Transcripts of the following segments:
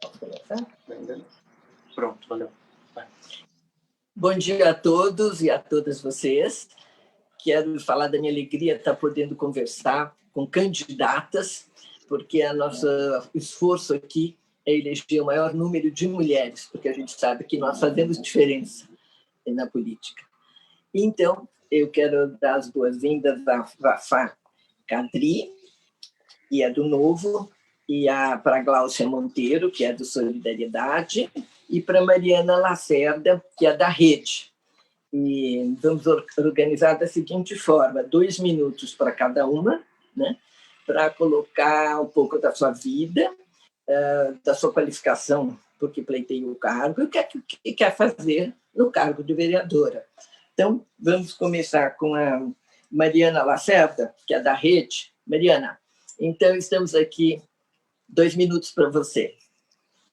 Posso começar? Pronto, valeu. Vai. Bom dia a todos e a todas vocês. Quero falar da minha alegria de estar podendo conversar com candidatas, porque o nosso esforço aqui é eleger o maior número de mulheres, porque a gente sabe que nós fazemos diferença na política. Então, eu quero dar as boas-vindas à Vafá Kadri, que é do Novo, e para a Gláucia Monteiro, que é do Solidariedade, e para a Mariana Lacerda, que é da Rede. E vamos organizar da seguinte forma: 2 minutos para cada uma, né, para colocar um pouco da sua vida, da sua qualificação, porque pleiteia o cargo, e o que quer fazer no cargo de vereadora. Então, vamos começar com a Mariana Lacerda, que é da Rede. Mariana, então estamos aqui, 2 minutos para você.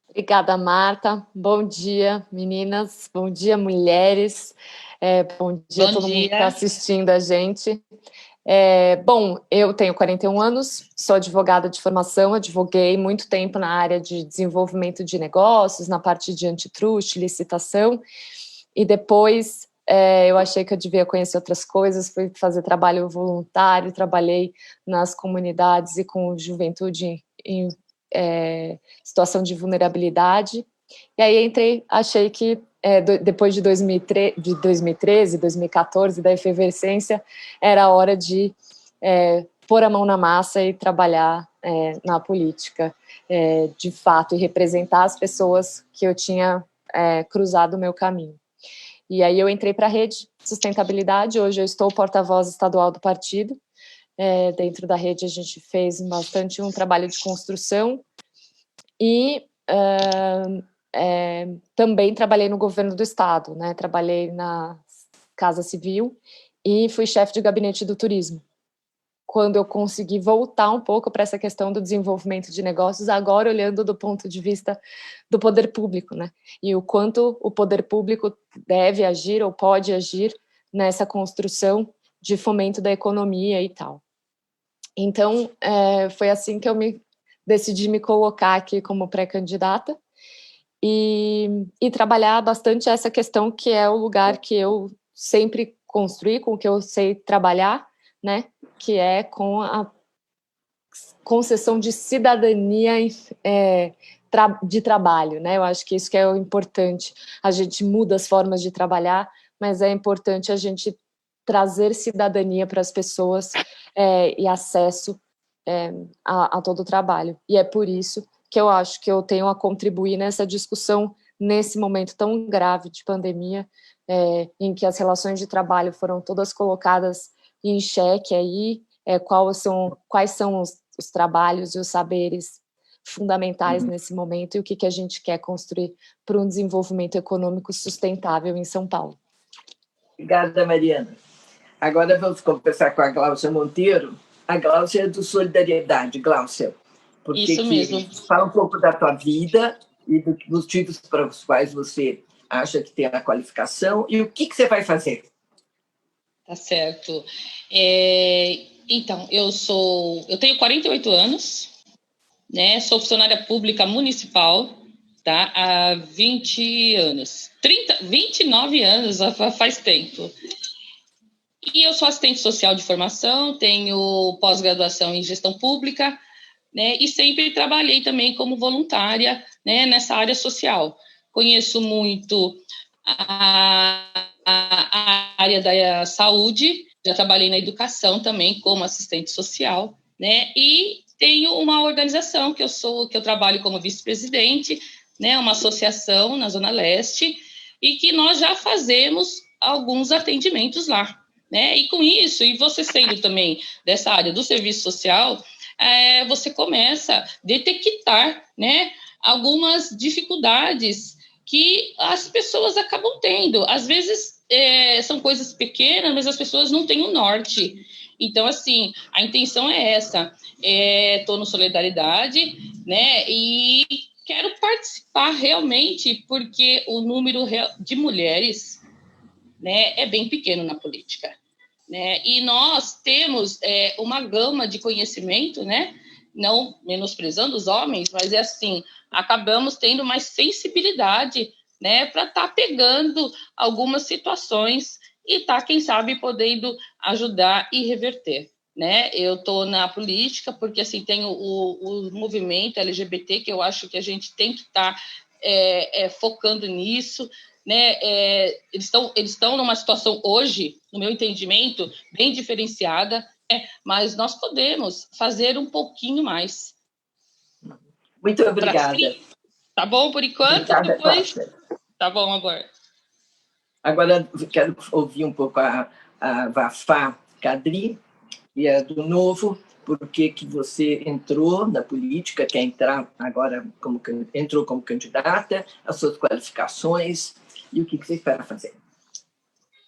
Obrigada, Marta. Bom dia, meninas. Bom dia, mulheres. Bom dia a todo mundo que está assistindo a gente. Bom, eu tenho 41 anos, sou advogada de formação, advoguei muito tempo na área de desenvolvimento de negócios, na parte de antitruste, licitação, e depois eu achei que eu devia conhecer outras coisas, fui fazer trabalho voluntário, trabalhei nas comunidades e com juventude em situação de vulnerabilidade, e aí entrei, achei que depois de 2013, 2014, da efervescência, era a hora de pôr a mão na massa e trabalhar na política, de fato, e representar as pessoas que eu tinha cruzado o meu caminho. E aí eu entrei para a Rede Sustentabilidade, hoje eu estou porta-voz estadual do partido. Dentro da Rede a gente fez bastante um trabalho de construção e também trabalhei no governo do estado, né? Trabalhei na Casa Civil e fui chefe de gabinete do turismo. Quando eu consegui voltar um pouco para essa questão do desenvolvimento de negócios, agora olhando do ponto de vista do poder público, né? E o quanto o poder público deve agir ou pode agir nessa construção de fomento da economia e tal. Então, foi assim que eu decidi me colocar aqui como pré-candidata e trabalhar bastante essa questão que é o lugar que eu sempre construí, com o que eu sei trabalhar, né? Que é com a concessão de cidadania de trabalho, né? Eu acho que isso que é o importante. A gente muda as formas de trabalhar, mas é importante a gente trazer cidadania para as pessoas e acesso a todo o trabalho. E é por isso que eu acho que eu tenho a contribuir nessa discussão, nesse momento tão grave de pandemia, em que as relações de trabalho foram todas colocadas em xeque aí, quais são os trabalhos e os saberes fundamentais nesse momento e o que a gente quer construir para um desenvolvimento econômico sustentável em São Paulo. Obrigada, Mariana. Agora vamos conversar com a Gláucia Monteiro. A Gláucia é do Solidariedade. Gláucia, isso mesmo. Fala um pouco da tua vida e dos motivos para os quais você acha que tem a qualificação e o que você vai fazer. Tá certo. Então, eu tenho 48 anos, né? Sou funcionária pública municipal, tá? Há 20 anos. 29 anos, faz tempo. E eu sou assistente social de formação, tenho pós-graduação em gestão pública, né? E sempre trabalhei também como voluntária, né? Nessa área social. Conheço muito a área da saúde, já trabalhei na educação também como assistente social, né? E tenho uma organização que eu trabalho como vice-presidente, né? Uma associação na Zona Leste, e que nós já fazemos alguns atendimentos lá, né? E com isso, e você sendo também dessa área do serviço social, você começa a detectar, né, algumas dificuldades que as pessoas acabam tendo. Às vezes são coisas pequenas, mas as pessoas não têm o norte. Então, assim, a intenção é essa. Estou no Solidariedade, né, e quero participar realmente porque o número de mulheres, né, é bem pequeno na política, né, e nós temos uma gama de conhecimento, né, não menosprezando os homens, mas é assim, acabamos tendo mais sensibilidade, né, para estar pegando algumas situações e estar, quem sabe, podendo ajudar e reverter, né? Eu estou na política porque, assim, tem o movimento LGBT, que eu acho que a gente tem que estar focando nisso, né? Eles estão numa situação hoje, no meu entendimento, bem diferenciada, mas nós podemos fazer um pouquinho mais. Muito obrigada. Tá bom por enquanto? Obrigada, depois. Cláudia. Tá bom, amor. Agora quero ouvir um pouco a Wafá Kadri, e é do Novo. Por que você entrou na política, quer entrar agora, entrou como candidata, as suas qualificações e o que você espera fazer?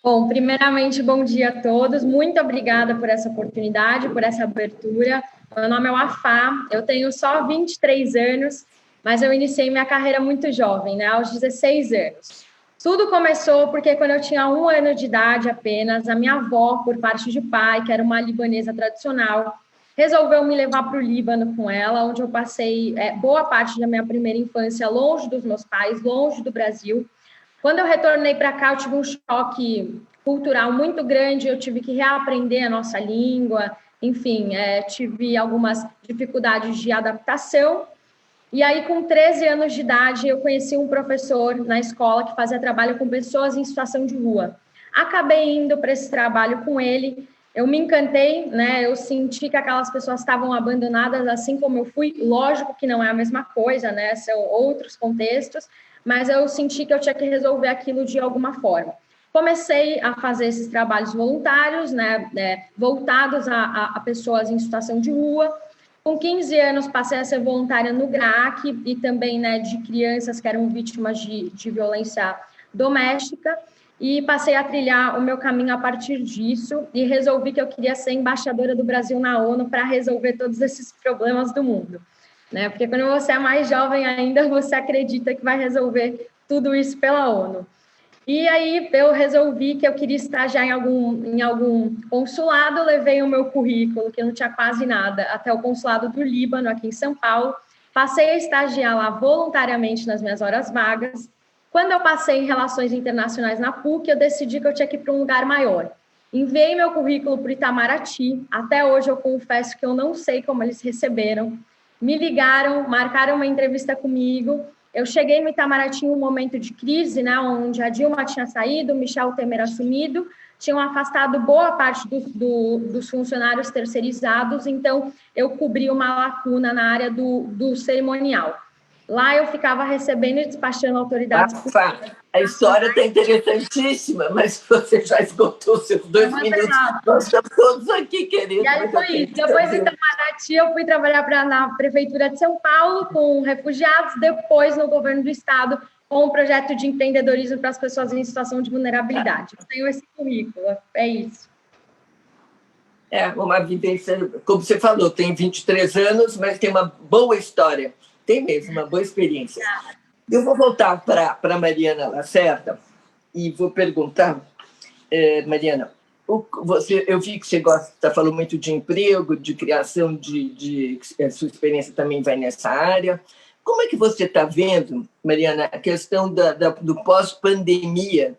Bom, primeiramente, bom dia a todos. Muito obrigada por essa oportunidade, por essa abertura. Meu nome é Wafá, eu tenho só 23 anos, mas eu iniciei minha carreira muito jovem, né, aos 16 anos. Tudo começou porque quando eu tinha 1 ano de idade apenas, a minha avó, por parte de pai, que era uma libanesa tradicional, resolveu me levar para o Líbano com ela, onde eu passei boa parte da minha primeira infância longe dos meus pais, longe do Brasil. Quando eu retornei para cá, eu tive um choque cultural muito grande, eu tive que reaprender a nossa língua, enfim, tive algumas dificuldades de adaptação. E aí, com 13 anos de idade, eu conheci um professor na escola que fazia trabalho com pessoas em situação de rua. Acabei indo para esse trabalho com ele, eu me encantei, né? Eu senti que aquelas pessoas estavam abandonadas, assim como eu fui. Lógico que não é a mesma coisa, né? São outros contextos, mas eu senti que eu tinha que resolver aquilo de alguma forma. Comecei a fazer esses trabalhos voluntários, né? Voltados a pessoas em situação de rua. Com 15 anos, passei a ser voluntária no GRAAC e também, né, de crianças que eram vítimas de violência doméstica, e passei a trilhar o meu caminho a partir disso e resolvi que eu queria ser embaixadora do Brasil na ONU para resolver todos esses problemas do mundo, né? Porque quando você é mais jovem ainda, você acredita que vai resolver tudo isso pela ONU. E aí eu resolvi que eu queria estagiar em algum consulado, levei o meu currículo, que não tinha quase nada, até o consulado do Líbano, aqui em São Paulo, passei a estagiar lá voluntariamente nas minhas horas vagas. Quando eu passei em Relações Internacionais na PUC, eu decidi que eu tinha que ir para um lugar maior. Enviei meu currículo para o Itamaraty, até hoje eu confesso que eu não sei como eles receberam. Me ligaram, marcaram uma entrevista comigo. Eu cheguei no Itamaraty em um momento de crise, né, onde a Dilma tinha saído, Michel Temer assumido, tinham afastado boa parte dos funcionários terceirizados, então eu cobri uma lacuna na área do cerimonial. Lá eu ficava recebendo e despachando autoridades... A história está interessantíssima, mas você já esgotou seus 2 minutos. Nós estamos todos aqui, queridos. E aí foi isso. Depois do Itamaraty, eu fui trabalhar na Prefeitura de São Paulo com refugiados, depois no governo do Estado, com um projeto de empreendedorismo para as pessoas em situação de vulnerabilidade. Eu tenho esse currículo, é isso. É uma vivência, como você falou, tem 23 anos, mas tem uma boa história. Tem mesmo, uma boa experiência. Eu vou voltar para a Mariana Lacerda e vou perguntar, Mariana, eu vi que você está falando muito de emprego, de criação, a sua experiência também vai nessa área. Como é que você está vendo, Mariana, a questão do pós-pandemia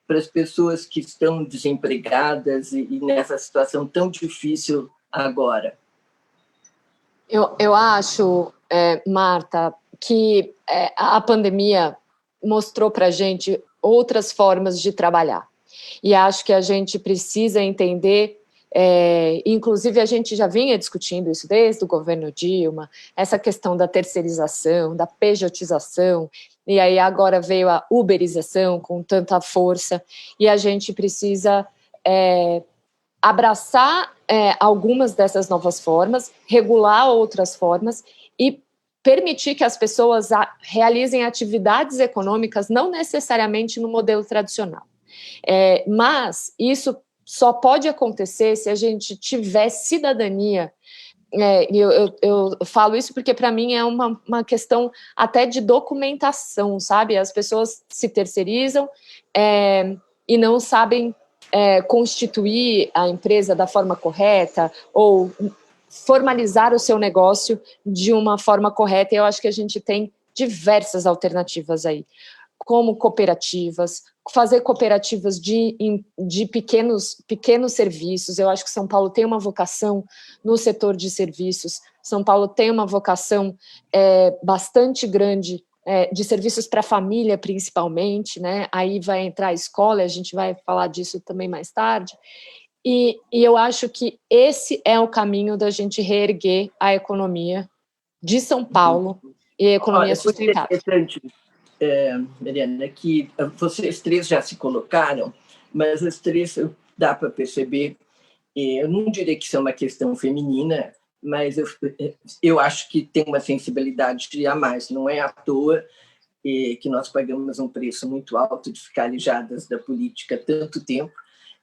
para as pessoas que estão desempregadas e nessa situação tão difícil agora? Eu acho, Marta, que a pandemia mostrou para a gente outras formas de trabalhar. E acho que a gente precisa entender, inclusive a gente já vinha discutindo isso desde o governo Dilma, essa questão da terceirização, da pejotização, e aí agora veio a uberização com tanta força, e a gente precisa abraçar algumas dessas novas formas, regular outras formas e permitir que as pessoas realizem atividades econômicas não necessariamente no modelo tradicional. Mas isso só pode acontecer se a gente tiver cidadania. Eu falo isso porque, para mim, é uma questão até de documentação, sabe? As pessoas se terceirizam e não sabem constituir a empresa da forma correta ou formalizar o seu negócio de uma forma correta, e eu acho que a gente tem diversas alternativas aí, como cooperativas, fazer cooperativas de pequenos serviços. Eu acho que São Paulo tem uma vocação no setor de serviços, São Paulo tem uma vocação bastante grande de serviços para a família, principalmente, né? Aí vai entrar a escola, a gente vai falar disso também mais tarde, e eu acho que esse é o caminho da gente reerguer a economia de São Paulo e a economia sustentável. É interessante, Mariana, que vocês três já se colocaram, mas as três dá para perceber, eu não diria que isso é uma questão feminina, mas eu acho que tem uma sensibilidade a mais. Não é à toa que nós pagamos um preço muito alto de ficar alijadas da política há tanto tempo,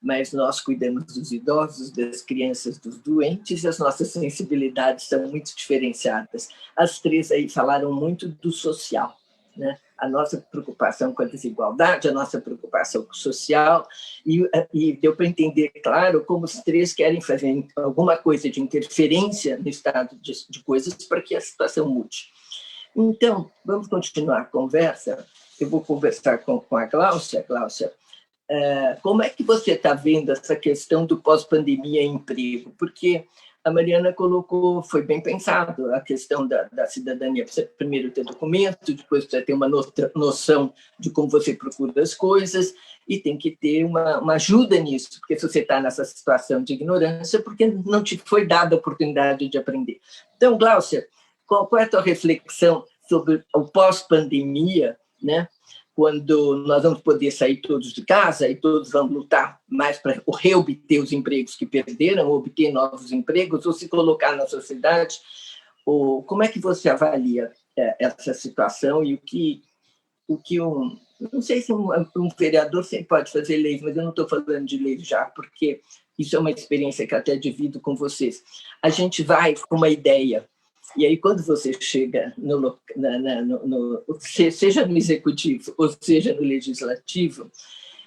mas nós cuidamos dos idosos, das crianças, dos doentes, e as nossas sensibilidades são muito diferenciadas. As três aí falaram muito do social, né? A nossa preocupação com a desigualdade, a nossa preocupação social, e deu para entender, claro, como os três querem fazer alguma coisa de interferência no estado de coisas para que a situação mude. Então, vamos continuar a conversa. Eu vou conversar com a Gláucia. Gláucia, como é que você está vendo essa questão do pós-pandemia e emprego? Porque a Mariana colocou, foi bem pensado, a questão da cidadania. Você primeiro ter documento, depois você ter uma noção de como você procura as coisas, e tem que ter uma ajuda nisso, porque se você está nessa situação de ignorância, porque não te foi dada a oportunidade de aprender. Então, Gláucia, qual é a tua reflexão sobre o pós-pandemia, né? Quando nós vamos poder sair todos de casa e todos vão lutar mais para reobter os empregos que perderam, obter novos empregos, ou se colocar na sociedade, como é que você avalia essa situação e o que não sei se um vereador sempre pode fazer leis, mas eu não estou falando de leis já, porque isso é uma experiência que até divido com vocês. A gente vai com uma ideia, e aí, quando você chega, seja no executivo ou seja no legislativo,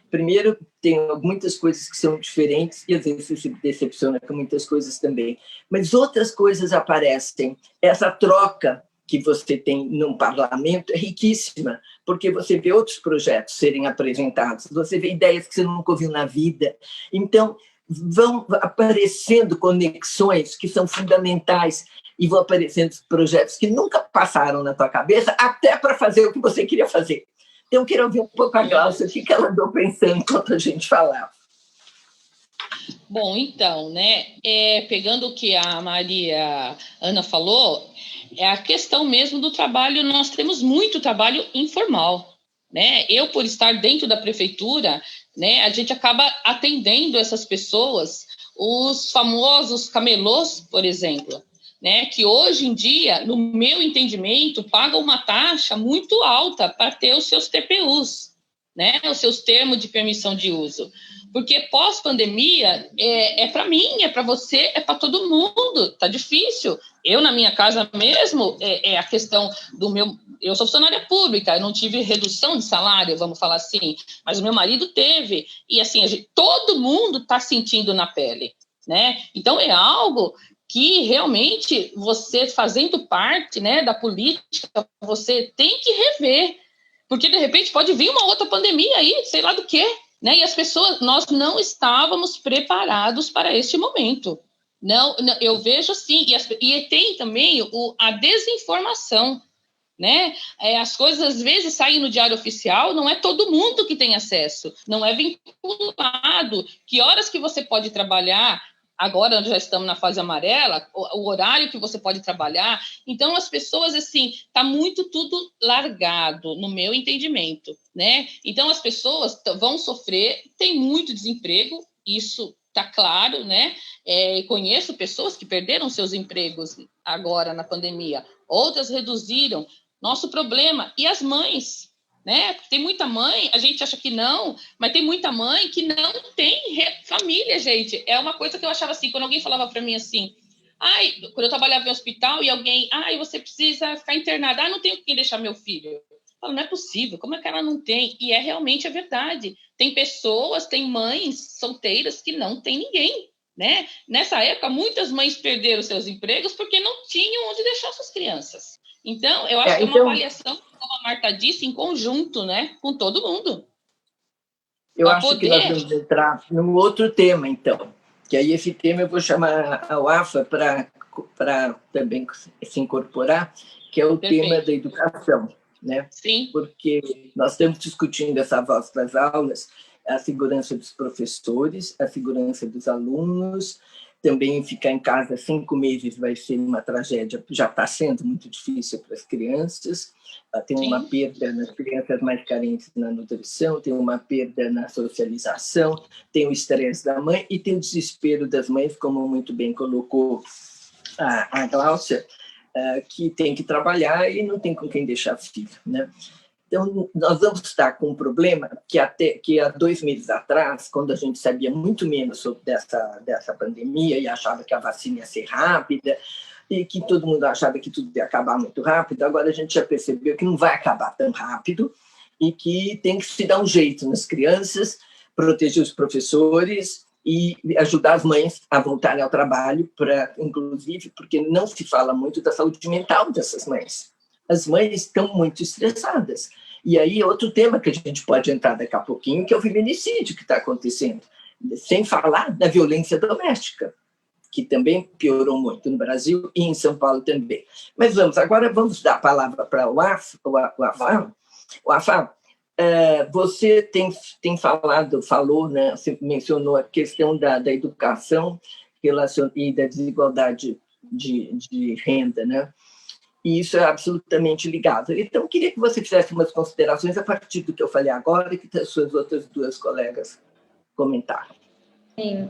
primeiro, tem muitas coisas que são diferentes e, às vezes, você se decepciona com muitas coisas também. Mas outras coisas aparecem. Essa troca que você tem num parlamento é riquíssima, porque você vê outros projetos serem apresentados, você vê ideias que você nunca ouviu na vida. Então, vão aparecendo conexões que são fundamentais e vão aparecendo projetos que nunca passaram na tua cabeça, até para fazer o que você queria fazer. Então, eu queria ouvir um pouco a Gláucia, o que ela andou pensando enquanto a gente falava. Bom, então, né, pegando o que a Maria Ana falou, é a questão mesmo do trabalho. Nós temos muito trabalho informal, né? Eu, por estar dentro da prefeitura, né, a gente acaba atendendo essas pessoas, os famosos camelôs, por exemplo, né, que hoje em dia, no meu entendimento, pagam uma taxa muito alta para ter os seus TPUs, né, os seus termos de permissão de uso. Porque pós-pandemia é para mim, é para você, é para todo mundo, tá difícil. Eu, na minha casa mesmo, a questão do meu... Eu sou funcionária pública, eu não tive redução de salário, vamos falar assim, mas o meu marido teve. E assim, todo mundo está sentindo na pele, né? Então, é algo que realmente você, fazendo parte, né, da política, você tem que rever, porque de repente pode vir uma outra pandemia aí, sei lá do quê, né? E as pessoas, nós não estávamos preparados para este momento. Não, eu vejo assim, e tem também a desinformação, né? As coisas às vezes saem no Diário Oficial, não é todo mundo que tem acesso, não é vinculado. Que horas que você pode trabalhar? Agora já estamos na fase amarela, o horário que você pode trabalhar. Então, as pessoas, assim, está muito tudo largado, no meu entendimento, né? Então, as pessoas vão sofrer, tem muito desemprego, isso está claro, né? Conheço pessoas que perderam seus empregos agora na pandemia, outras reduziram. Nosso problema, e as mães, né? Porque tem muita mãe, a gente acha que não, mas tem muita mãe que não tem família, gente. É uma coisa que eu achava assim, quando alguém falava para mim assim, quando eu trabalhava em hospital e alguém, você precisa ficar internada, não tenho quem deixar meu filho. Eu falo, não é possível, como é que ela não tem? E realmente é verdade. Tem pessoas, tem mães solteiras que não tem ninguém, né? Nessa época, muitas mães perderam seus empregos porque não tinham onde deixar suas crianças. Então, eu acho que é uma avaliação, como a Marta disse, em conjunto, né? Com todo mundo. Eu acho que nós vamos entrar num outro tema, então. Que aí esse tema eu vou chamar a UAFA para também se incorporar, que é o tema da educação, né? Sim. Porque nós estamos discutindo essa voz das aulas, a segurança dos professores, a segurança dos alunos, também ficar em casa 5 meses vai ser uma tragédia, já está sendo muito difícil para as crianças, tem uma perda nas crianças mais carentes na nutrição, tem uma perda na socialização, tem o estresse da mãe e tem o desespero das mães, como muito bem colocou a Gláucia, que tem que trabalhar e não tem com quem deixar filho, né? Então, nós vamos estar com um problema que há 2 meses atrás, quando a gente sabia muito menos sobre dessa pandemia e achava que a vacina ia ser rápida e que todo mundo achava que tudo ia acabar muito rápido, agora a gente já percebeu que não vai acabar tão rápido e que tem que se dar um jeito nas crianças, proteger os professores e ajudar as mães a voltarem ao trabalho, inclusive porque não se fala muito da saúde mental dessas mães. As mães estão muito estressadas. E aí, outro tema que a gente pode entrar daqui a pouquinho, que é o feminicídio que está acontecendo, sem falar da violência doméstica, que também piorou muito no Brasil e em São Paulo também. Mas agora vamos dar a palavra para o Afá. O Afá, você tem falou, né, você mencionou a questão da educação e da desigualdade de renda, né? E isso é absolutamente ligado. Então, eu queria que você fizesse umas considerações a partir do que eu falei agora e que as suas outras 2 colegas comentaram. Sim,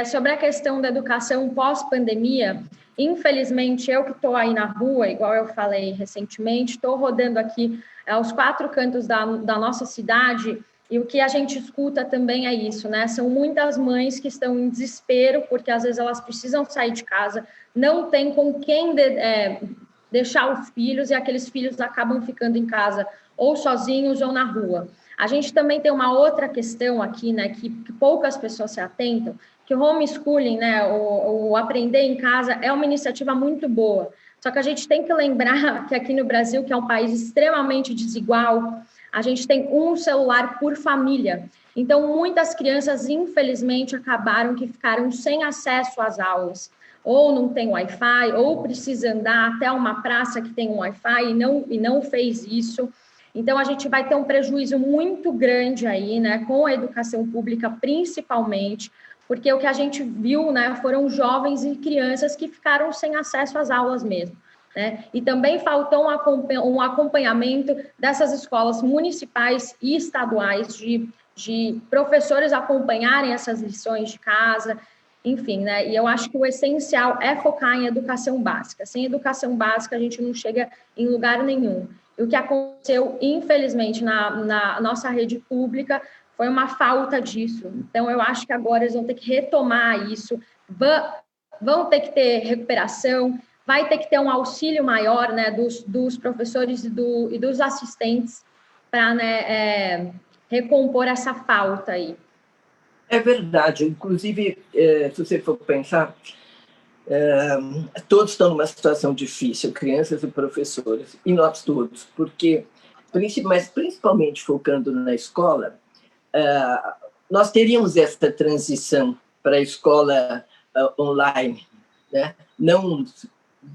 sobre a questão da educação pós-pandemia, infelizmente, eu que estou aí na rua, igual eu falei recentemente, estou rodando aqui aos 4 cantos da nossa cidade, e o que a gente escuta também é isso, né? São muitas mães que estão em desespero, porque às vezes elas precisam sair de casa, não tem com quem deixar os filhos, e aqueles filhos acabam ficando em casa ou sozinhos ou na rua. A gente também tem uma outra questão aqui, né, que poucas pessoas se atentam, que o homeschooling, né, o aprender em casa é uma iniciativa muito boa, só que a gente tem que lembrar que aqui no Brasil, que é um país extremamente desigual, a gente tem um celular por família, então muitas crianças, infelizmente, ficaram sem acesso às aulas, ou não tem Wi-Fi, ou precisa andar até uma praça que tem um Wi-Fi e não fez isso. Então, a gente vai ter um prejuízo muito grande aí, né, com a educação pública, principalmente, porque o que a gente viu, né, foram jovens e crianças que ficaram sem acesso às aulas mesmo, né? E também faltou um acompanhamento dessas escolas municipais e estaduais, de professores acompanharem essas lições de casa, enfim, né? E eu acho que o essencial é focar em educação básica. Sem educação básica, a gente não chega em lugar nenhum. E o que aconteceu, infelizmente, na nossa rede pública foi uma falta disso. Então, eu acho que agora eles vão ter que retomar isso, vão ter que ter recuperação, vai ter que ter um auxílio maior, né, dos professores e dos assistentes para, né, recompor essa falta aí. É verdade. Inclusive, se você for pensar, todos estão numa situação difícil, crianças e professores, e nós todos, porque, mas principalmente focando na escola, nós teríamos essa transição para a escola online, né? Não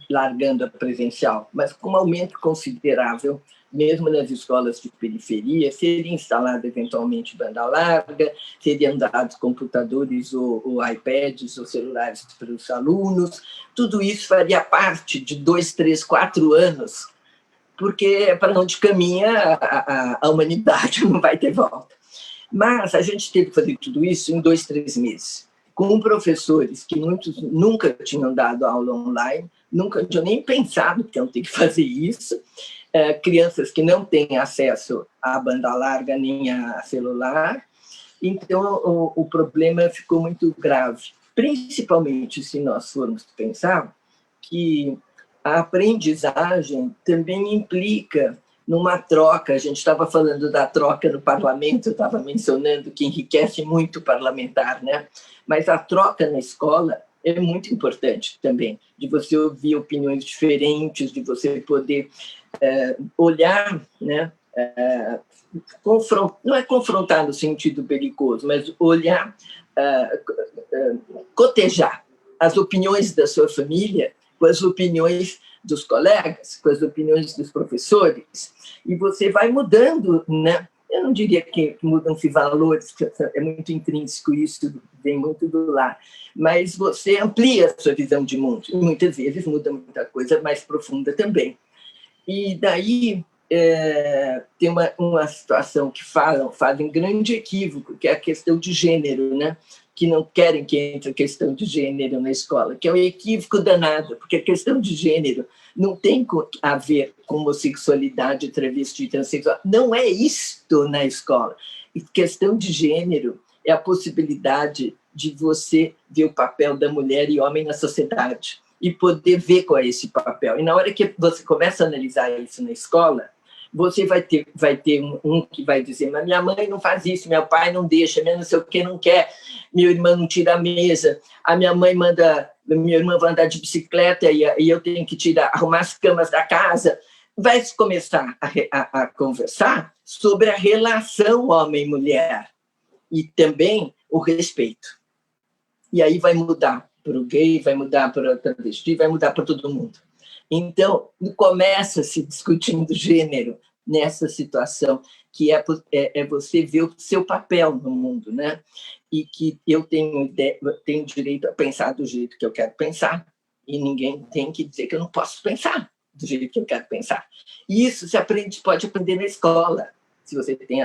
largando a presencial, mas com um aumento considerável, mesmo nas escolas de periferia, seria instalada eventualmente banda larga, seriam dados computadores ou iPads ou celulares para os alunos, tudo isso faria parte de 2, 3, 4 anos, porque é para onde caminha a humanidade, não vai ter volta. Mas a gente teve que fazer tudo isso em 2, 3 meses, com professores que muitos nunca tinham dado aula online, nunca tinham nem pensado que iam ter que fazer isso, crianças que não têm acesso à banda larga nem a celular. Então, o problema ficou muito grave, principalmente se nós formos pensar que a aprendizagem também implica numa troca. A gente estava falando da troca no parlamento, eu estava mencionando que enriquece muito o parlamentar, né? Mas a troca na escola é muito importante também, de você ouvir opiniões diferentes, de você poder olhar, né? Não é confrontar no sentido perigoso, mas olhar, cotejar as opiniões da sua família com as opiniões dos colegas, com as opiniões dos professores, e você vai mudando, né? Eu não diria que mudam-se valores, é muito intrínseco isso, vem muito do lar, mas você amplia a sua visão de mundo, e muitas vezes muda muita coisa mais profunda também. E daí tem uma situação que fazem grande equívoco, que é a questão de gênero, né? Que não querem que entre a questão de gênero na escola, que é um equívoco danado, porque a questão de gênero não tem a ver com homossexualidade, travesti, transexual. Não é isto na escola. E questão de gênero é a possibilidade de você ver o papel da mulher e homem na sociedade e poder ver qual é esse papel. E na hora que você começa a analisar isso na escola, você vai ter um que vai dizer, mas minha mãe não faz isso, meu pai não deixa, minha não sei o que não quer, meu irmão não tira a mesa, a minha mãe minha irmã vai andar de bicicleta e eu tenho que arrumar as camas da casa. Vai começar a conversar sobre a relação homem-mulher e também o respeito. E aí vai mudar para o gay, vai mudar para o travesti, vai mudar para todo mundo. Então, começa se discutindo gênero nessa situação, que é você ver o seu papel no mundo, né? E que eu tenho direito a pensar do jeito que eu quero pensar, e ninguém tem que dizer que eu não posso pensar do jeito que eu quero pensar. E isso pode aprender na escola. Se você tem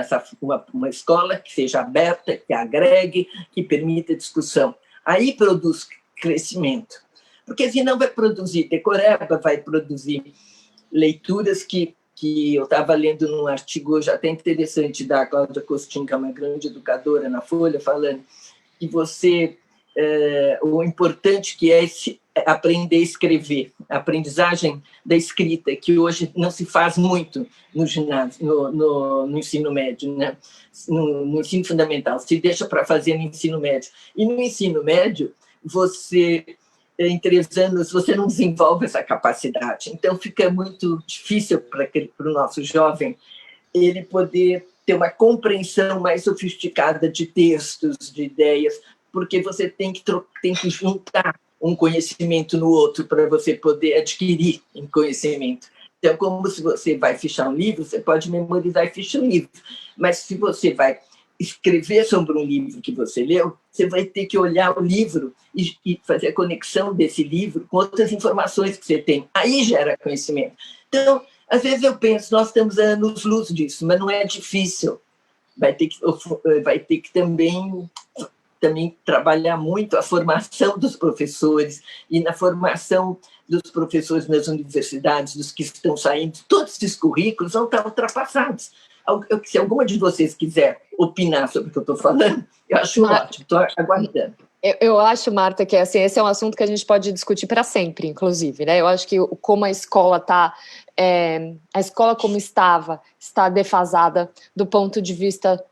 uma escola que seja aberta, que agregue, que permita discussão. Aí produz crescimento. Porque senão vai produzir decoreba, vai produzir leituras que eu estava lendo num artigo hoje até interessante da Cláudia Costin, que é uma grande educadora na Folha, falando que o importante que é aprender a escrever, a aprendizagem da escrita, que hoje não se faz muito no ginásio, no ensino médio, né? No ensino fundamental, se deixa para fazer no ensino médio. E no ensino médio, em 3 anos, você não desenvolve essa capacidade. Então, fica muito difícil para o nosso jovem ele poder ter uma compreensão mais sofisticada de textos, de ideias, porque você tem que juntar um conhecimento no outro para você poder adquirir um conhecimento. Então, como se você vai fichar um livro, você pode memorizar e fichar um livro, mas se você vai escrever sobre um livro que você leu, você vai ter que olhar o livro e fazer a conexão desse livro com outras informações que você tem. Aí gera conhecimento. Então, às vezes eu penso, nós estamos a anos-luz disso, mas não é difícil. Vai ter que também trabalhar muito a formação dos professores e na formação dos professores nas universidades, dos que estão saindo, todos esses currículos vão estar ultrapassados. Se alguma de vocês quiser opinar sobre o que eu estou falando, eu acho ótimo, estou aguardando. Eu acho, Marta, que assim, esse é um assunto que a gente pode discutir para sempre, inclusive, né? Eu acho que como a escola a escola como está defasada do ponto de vista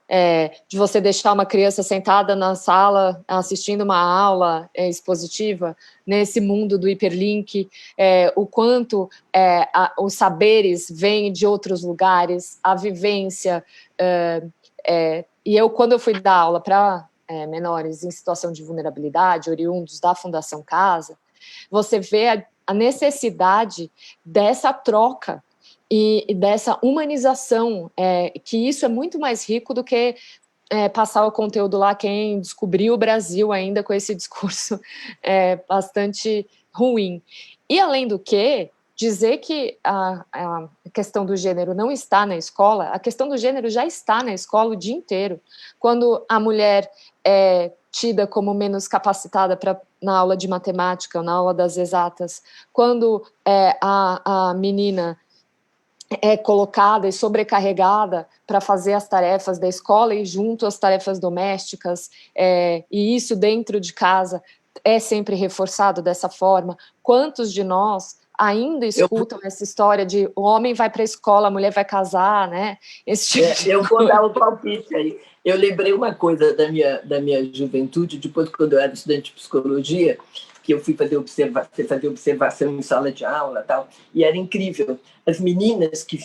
de você deixar uma criança sentada na sala assistindo uma aula expositiva, nesse mundo do hiperlink, o quanto os saberes vêm de outros lugares, a vivência. Quando eu fui dar aula para menores em situação de vulnerabilidade, oriundos da Fundação Casa, você vê a necessidade dessa troca e dessa humanização, que isso é muito mais rico do que passar o conteúdo lá. Quem descobriu o Brasil ainda com esse discurso bastante ruim. E, além do que, dizer que a questão do gênero não está na escola, a questão do gênero já está na escola o dia inteiro. Quando a mulher é tida como menos capacitada na aula de matemática ou na aula das exatas, quando a menina é colocada e sobrecarregada para fazer as tarefas da escola e junto às tarefas domésticas, e isso dentro de casa é sempre reforçado dessa forma. Quantos de nós ainda escutam essa história de o homem vai para a escola, a mulher vai casar, né? Esse tipo de Eu vou dar um palpite aí. Eu lembrei uma coisa da minha juventude, depois, quando eu era estudante de psicologia, que eu fui fazer observação em sala de aula e tal, e era incrível. As meninas que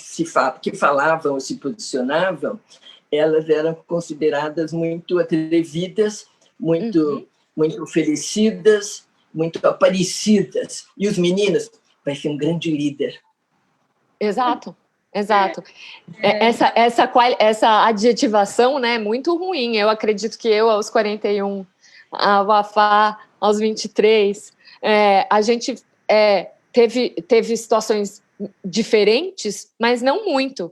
falavam ou se posicionavam, elas eram consideradas muito atrevidas, muito oferecidas, muito aparecidas. E os meninos, vai ser um grande líder. Exato. Essa adjetivação, né, é muito ruim. Eu acredito que eu, aos 41, a Wafá, aos 23, a gente teve situações diferentes, mas não muito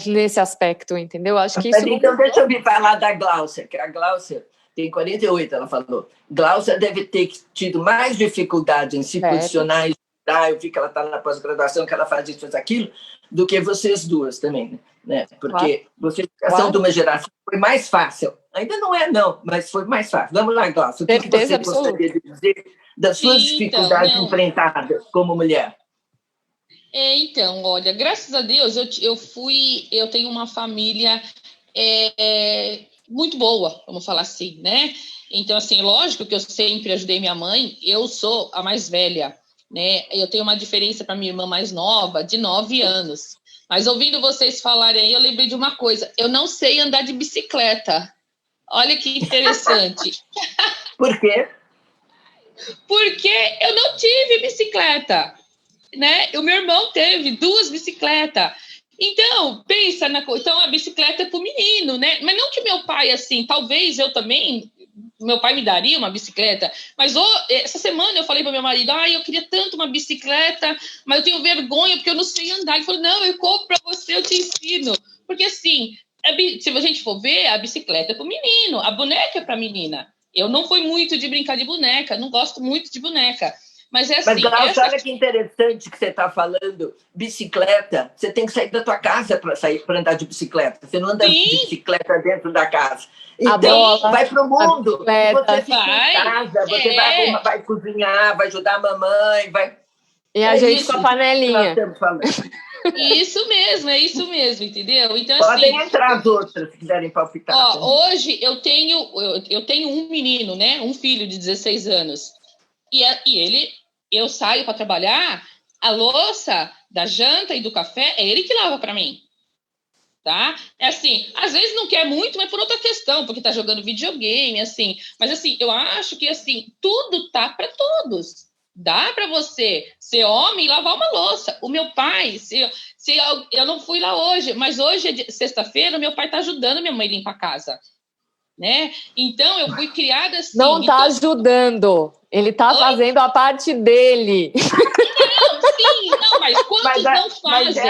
nesse aspecto, entendeu? Acho que isso então, deixa eu me falar da Gláucia, que a Gláucia tem 48, ela falou. Gláucia deve ter tido mais dificuldade em se posicionar e eu vi que ela está na pós-graduação, que ela faz isso, faz aquilo, do que vocês duas também, né? Porque vocês são de uma geração que foi mais fácil. Ainda não é, não, mas foi mais fácil. Vamos lá, Gláucia, o que você gostaria de dizer das suas dificuldades enfrentadas como mulher? Então, olha, graças a Deus, eu tenho uma família muito boa, vamos falar assim, né? Então, assim, lógico que eu sempre ajudei minha mãe, eu sou a mais velha, né? Eu tenho uma diferença para minha irmã mais nova, de 9 anos. Mas ouvindo vocês falarem aí, eu lembrei de uma coisa, eu não sei andar de bicicleta. Olha que interessante. Por quê? Porque eu não tive bicicleta, né? O meu irmão teve 2 bicicletas. Então, pensa na coisa. Então, a bicicleta é para o menino, né? Mas não que meu pai, assim, talvez eu também, meu pai me daria uma bicicleta, mas essa semana eu falei para meu marido, eu queria tanto uma bicicleta, mas eu tenho vergonha porque eu não sei andar. Ele falou, não, eu compro para você, eu te ensino. Porque, assim, se a gente for ver, a bicicleta é para o menino, a boneca é para a menina. Eu não fui muito de brincar de boneca, não gosto muito de boneca. Mas é assim... Mas, Glaucia, olha que interessante que você está falando. Bicicleta, você tem que sair da tua casa para andar de bicicleta. Você não anda de bicicleta dentro da casa. Então, vai para o mundo. Você fica em casa, você vai cozinhar, vai ajudar a mamãe, vai... E a gente com a panelinha. Isso mesmo, entendeu? Então, podem assim, entrar as outras, se quiserem palpitar. Hoje eu tenho um menino, né? Um filho de 16 anos. E eu saio para trabalhar, a louça da janta e do café é ele que lava para mim. Tá? É assim, às vezes não quer muito, mas por outra questão, porque tá jogando videogame, assim. Mas assim, eu acho que assim, tudo tá para todos. Dá para você ser homem e lavar uma louça. O meu pai, eu não fui lá hoje, mas hoje é sexta-feira, o meu pai tá ajudando minha mãe a limpar a casa. Né? Então, eu fui criada assim. Não tá ajudando. Ele tá fazendo a parte dele. Não, mas quantos não fazem?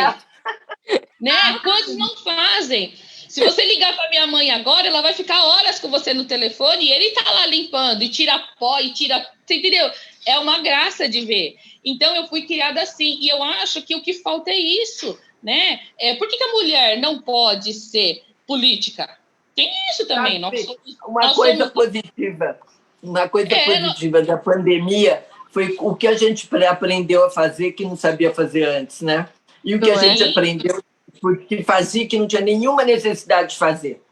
Né? Quantos não fazem? Se você ligar para minha mãe agora, ela vai ficar horas com você no telefone e ele tá lá limpando, e tira pó, e tira... Você entendeu? É uma graça de ver. Então, eu fui criada assim. E eu acho que o que falta é isso, né? Por que a mulher não pode ser política? Tem isso também. Uma coisa positiva da pandemia foi o que a gente aprendeu a fazer que não sabia fazer antes, né? E o que a gente aprendeu porque fazia que não tinha nenhuma necessidade de fazer.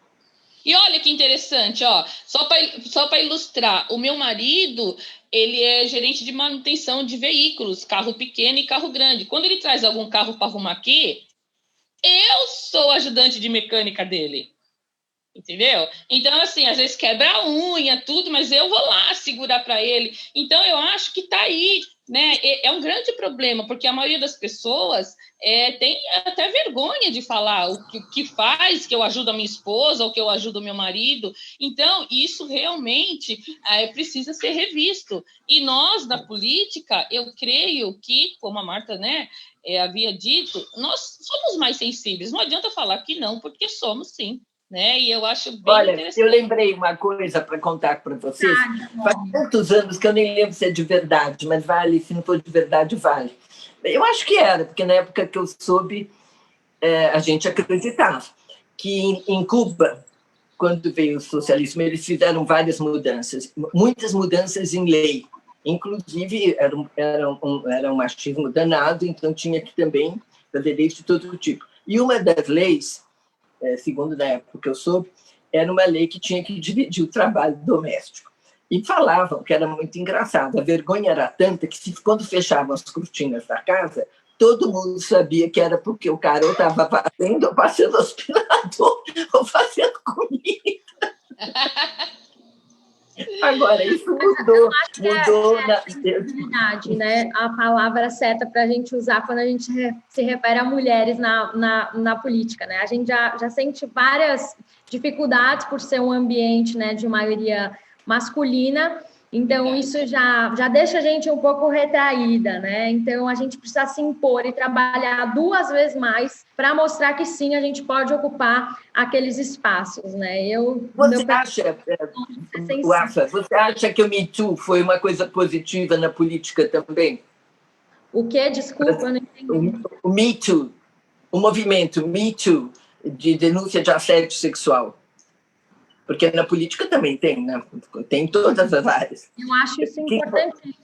E olha que interessante, só para ilustrar, o meu marido, ele é gerente de manutenção de veículos, carro pequeno e carro grande. Quando ele traz algum carro para arrumar aqui, eu sou ajudante de mecânica dele. Entendeu? Então, assim, às vezes quebra a unha, tudo, mas eu vou lá segurar para ele. Então, eu acho que tá aí, né? É um grande problema, porque a maioria das pessoas tem até vergonha de falar o que faz, que eu ajudo a minha esposa ou que eu ajudo o meu marido. Então, isso realmente precisa ser revisto. E nós, da política, eu creio que, como a Marta, né, havia dito, nós somos mais sensíveis. Não adianta falar que não, porque somos, sim. Né? E eu acho bem interessante. Eu lembrei uma coisa para contar para vocês. Faz tantos anos que eu nem lembro se é de verdade, mas vale, se não for de verdade, vale. Eu acho que era, porque na época que eu soube, a gente acreditava que em Cuba, quando veio o socialismo, eles fizeram várias mudanças, muitas mudanças em lei. Inclusive, era um machismo danado, então tinha que também fazer leis de todo tipo. E uma das leis, segundo na época que eu soube, era uma lei que tinha que dividir o trabalho doméstico. E falavam que era muito engraçado. A vergonha era tanta que, quando fechavam as cortinas da casa, todo mundo sabia que era porque o cara ou estava fazendo, ou passando aspirador, ou fazendo comida. Agora, isso mudou. Verdade, né? A palavra certa para a gente usar quando a gente se refere a mulheres na política, né? A gente já sente várias dificuldades por ser um ambiente, né, de maioria masculina, então isso já deixa a gente um pouco retraída, né? Então a gente precisa se impor e trabalhar 2 vezes mais para mostrar que sim, a gente pode ocupar aqueles espaços, né? Você acha que o Me Too foi uma coisa positiva na política também? O quê? Desculpa, eu não entendi. O Me Too, o movimento Me Too de denúncia de assédio sexual. Porque na política também tem, né? Tem em todas as áreas. Eu acho isso importantíssimo.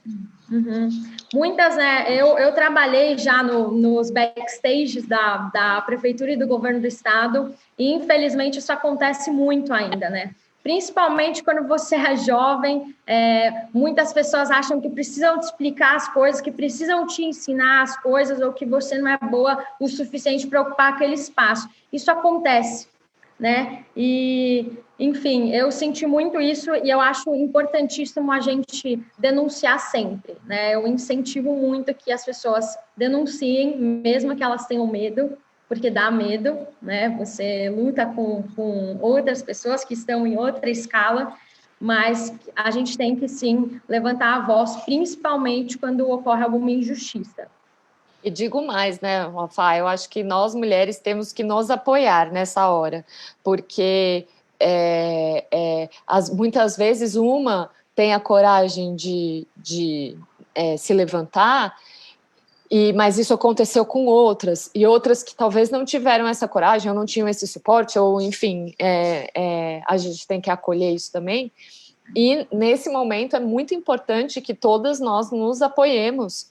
Uhum. Muitas, né? Eu trabalhei já nos backstages da prefeitura e do governo do estado, e infelizmente isso acontece muito ainda, né? Principalmente quando você é jovem, muitas pessoas acham que precisam te explicar as coisas, que precisam te ensinar as coisas, ou que você não é boa o suficiente para ocupar aquele espaço. Isso acontece, né? E, enfim, eu senti muito isso e eu acho importantíssimo a gente denunciar sempre, né? Eu incentivo muito que as pessoas denunciem, mesmo que elas tenham medo, porque dá medo, né? Você luta com outras pessoas que estão em outra escala, mas a gente tem que, sim, levantar a voz, principalmente quando ocorre alguma injustiça. E digo mais, né, Rafa, eu acho que nós mulheres temos que nos apoiar nessa hora, porque muitas vezes uma tem a coragem de se levantar, mas isso aconteceu com outras, e outras que talvez não tiveram essa coragem, ou não tinham esse suporte, ou enfim, a gente tem que acolher isso também. E nesse momento é muito importante que todas nós nos apoiemos,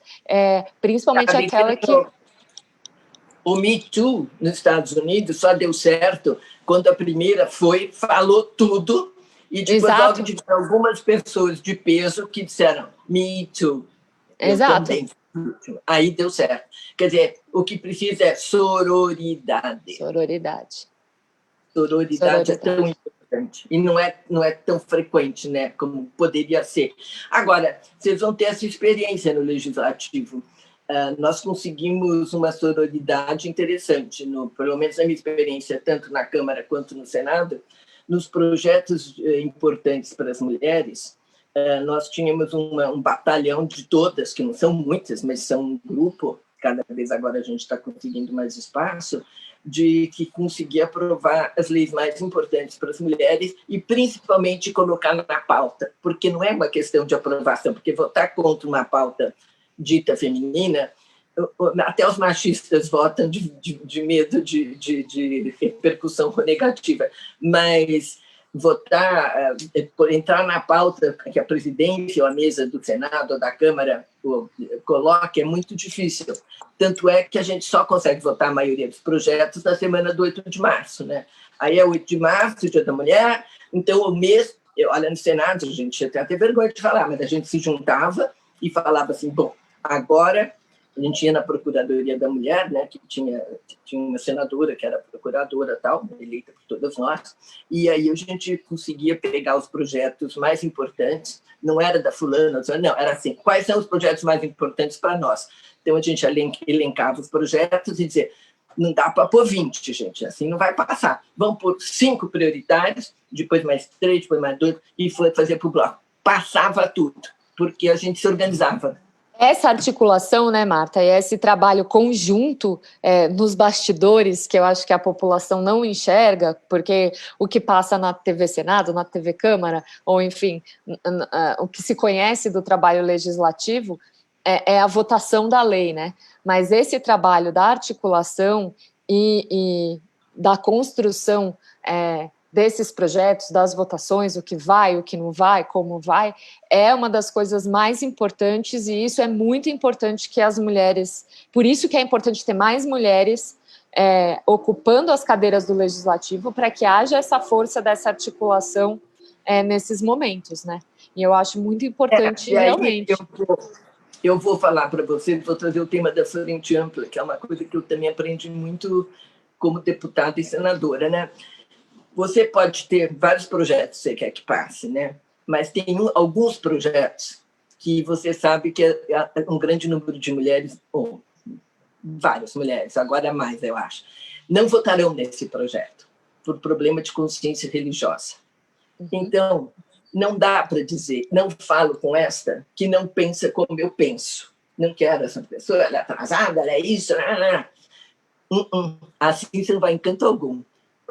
principalmente aquela que... O Me Too nos Estados Unidos só deu certo quando a primeira falou tudo, e depois logo tiveram algumas pessoas de peso que disseram Me Too. Exato. Aí deu certo. Quer dizer, o que precisa é sororidade. Sororidade é tão importante. E não é tão frequente, né, como poderia ser. Agora, vocês vão ter essa experiência no Legislativo. Nós conseguimos uma sororidade interessante, pelo menos na minha experiência, tanto na Câmara quanto no Senado, nos projetos importantes para as mulheres. Nós tínhamos um batalhão de todas, que não são muitas, mas são um grupo, cada vez agora a gente está conseguindo mais espaço, de que conseguia aprovar as leis mais importantes para as mulheres e, principalmente, colocar na pauta, porque não é uma questão de aprovação, porque votar contra uma pauta dita feminina, até os machistas votam de medo de repercussão negativa, mas votar, entrar na pauta que a presidência ou a mesa do Senado ou da Câmara coloque é muito difícil. Tanto é que a gente só consegue votar a maioria dos projetos na semana do 8 de março. Né? Aí é 8 de março, Dia da Mulher, então o mês, olha, no Senado, a gente tinha até vergonha de falar, mas a gente se juntava e falava assim, bom, agora a gente ia na Procuradoria da Mulher, né, que tinha uma senadora que era procuradora, tal, eleita por todas nós, e aí a gente conseguia pegar os projetos mais importantes, não era da fulana, não, era assim, quais são os projetos mais importantes para nós? Então a gente elencava os projetos e dizia, não dá para pôr 20, gente, assim não vai passar, vamos pôr 5 prioritários, depois mais 3, depois mais 2, e foi fazer para o bloco. Passava tudo, porque a gente se organizava. Essa articulação, né, Marta, e esse trabalho conjunto nos bastidores, que eu acho que a população não enxerga, porque o que passa na TV Senado, na TV Câmara, ou enfim, o que se conhece do trabalho legislativo é a votação da lei, né? Mas esse trabalho da articulação e da construção desses projetos, das votações, o que vai, o que não vai, como vai, é uma das coisas mais importantes, e isso é muito importante que as mulheres, por isso que é importante ter mais mulheres ocupando as cadeiras do legislativo, para que haja essa força dessa articulação nesses momentos, né? E eu acho muito importante, realmente. Eu vou falar para você, vou trazer o tema da frente ampla, que é uma coisa que eu também aprendi muito como deputada e senadora, né? Você pode ter vários projetos que você quer que passe, né? Mas tem alguns projetos que você sabe que um grande número de mulheres, ou várias mulheres, agora mais, eu acho, não votarão nesse projeto por problema de consciência religiosa. Então, não dá para dizer, não falo com esta que não pensa como eu penso. Não quero essa pessoa, ela é atrasada, ela é isso. Assim você não vai em canto algum.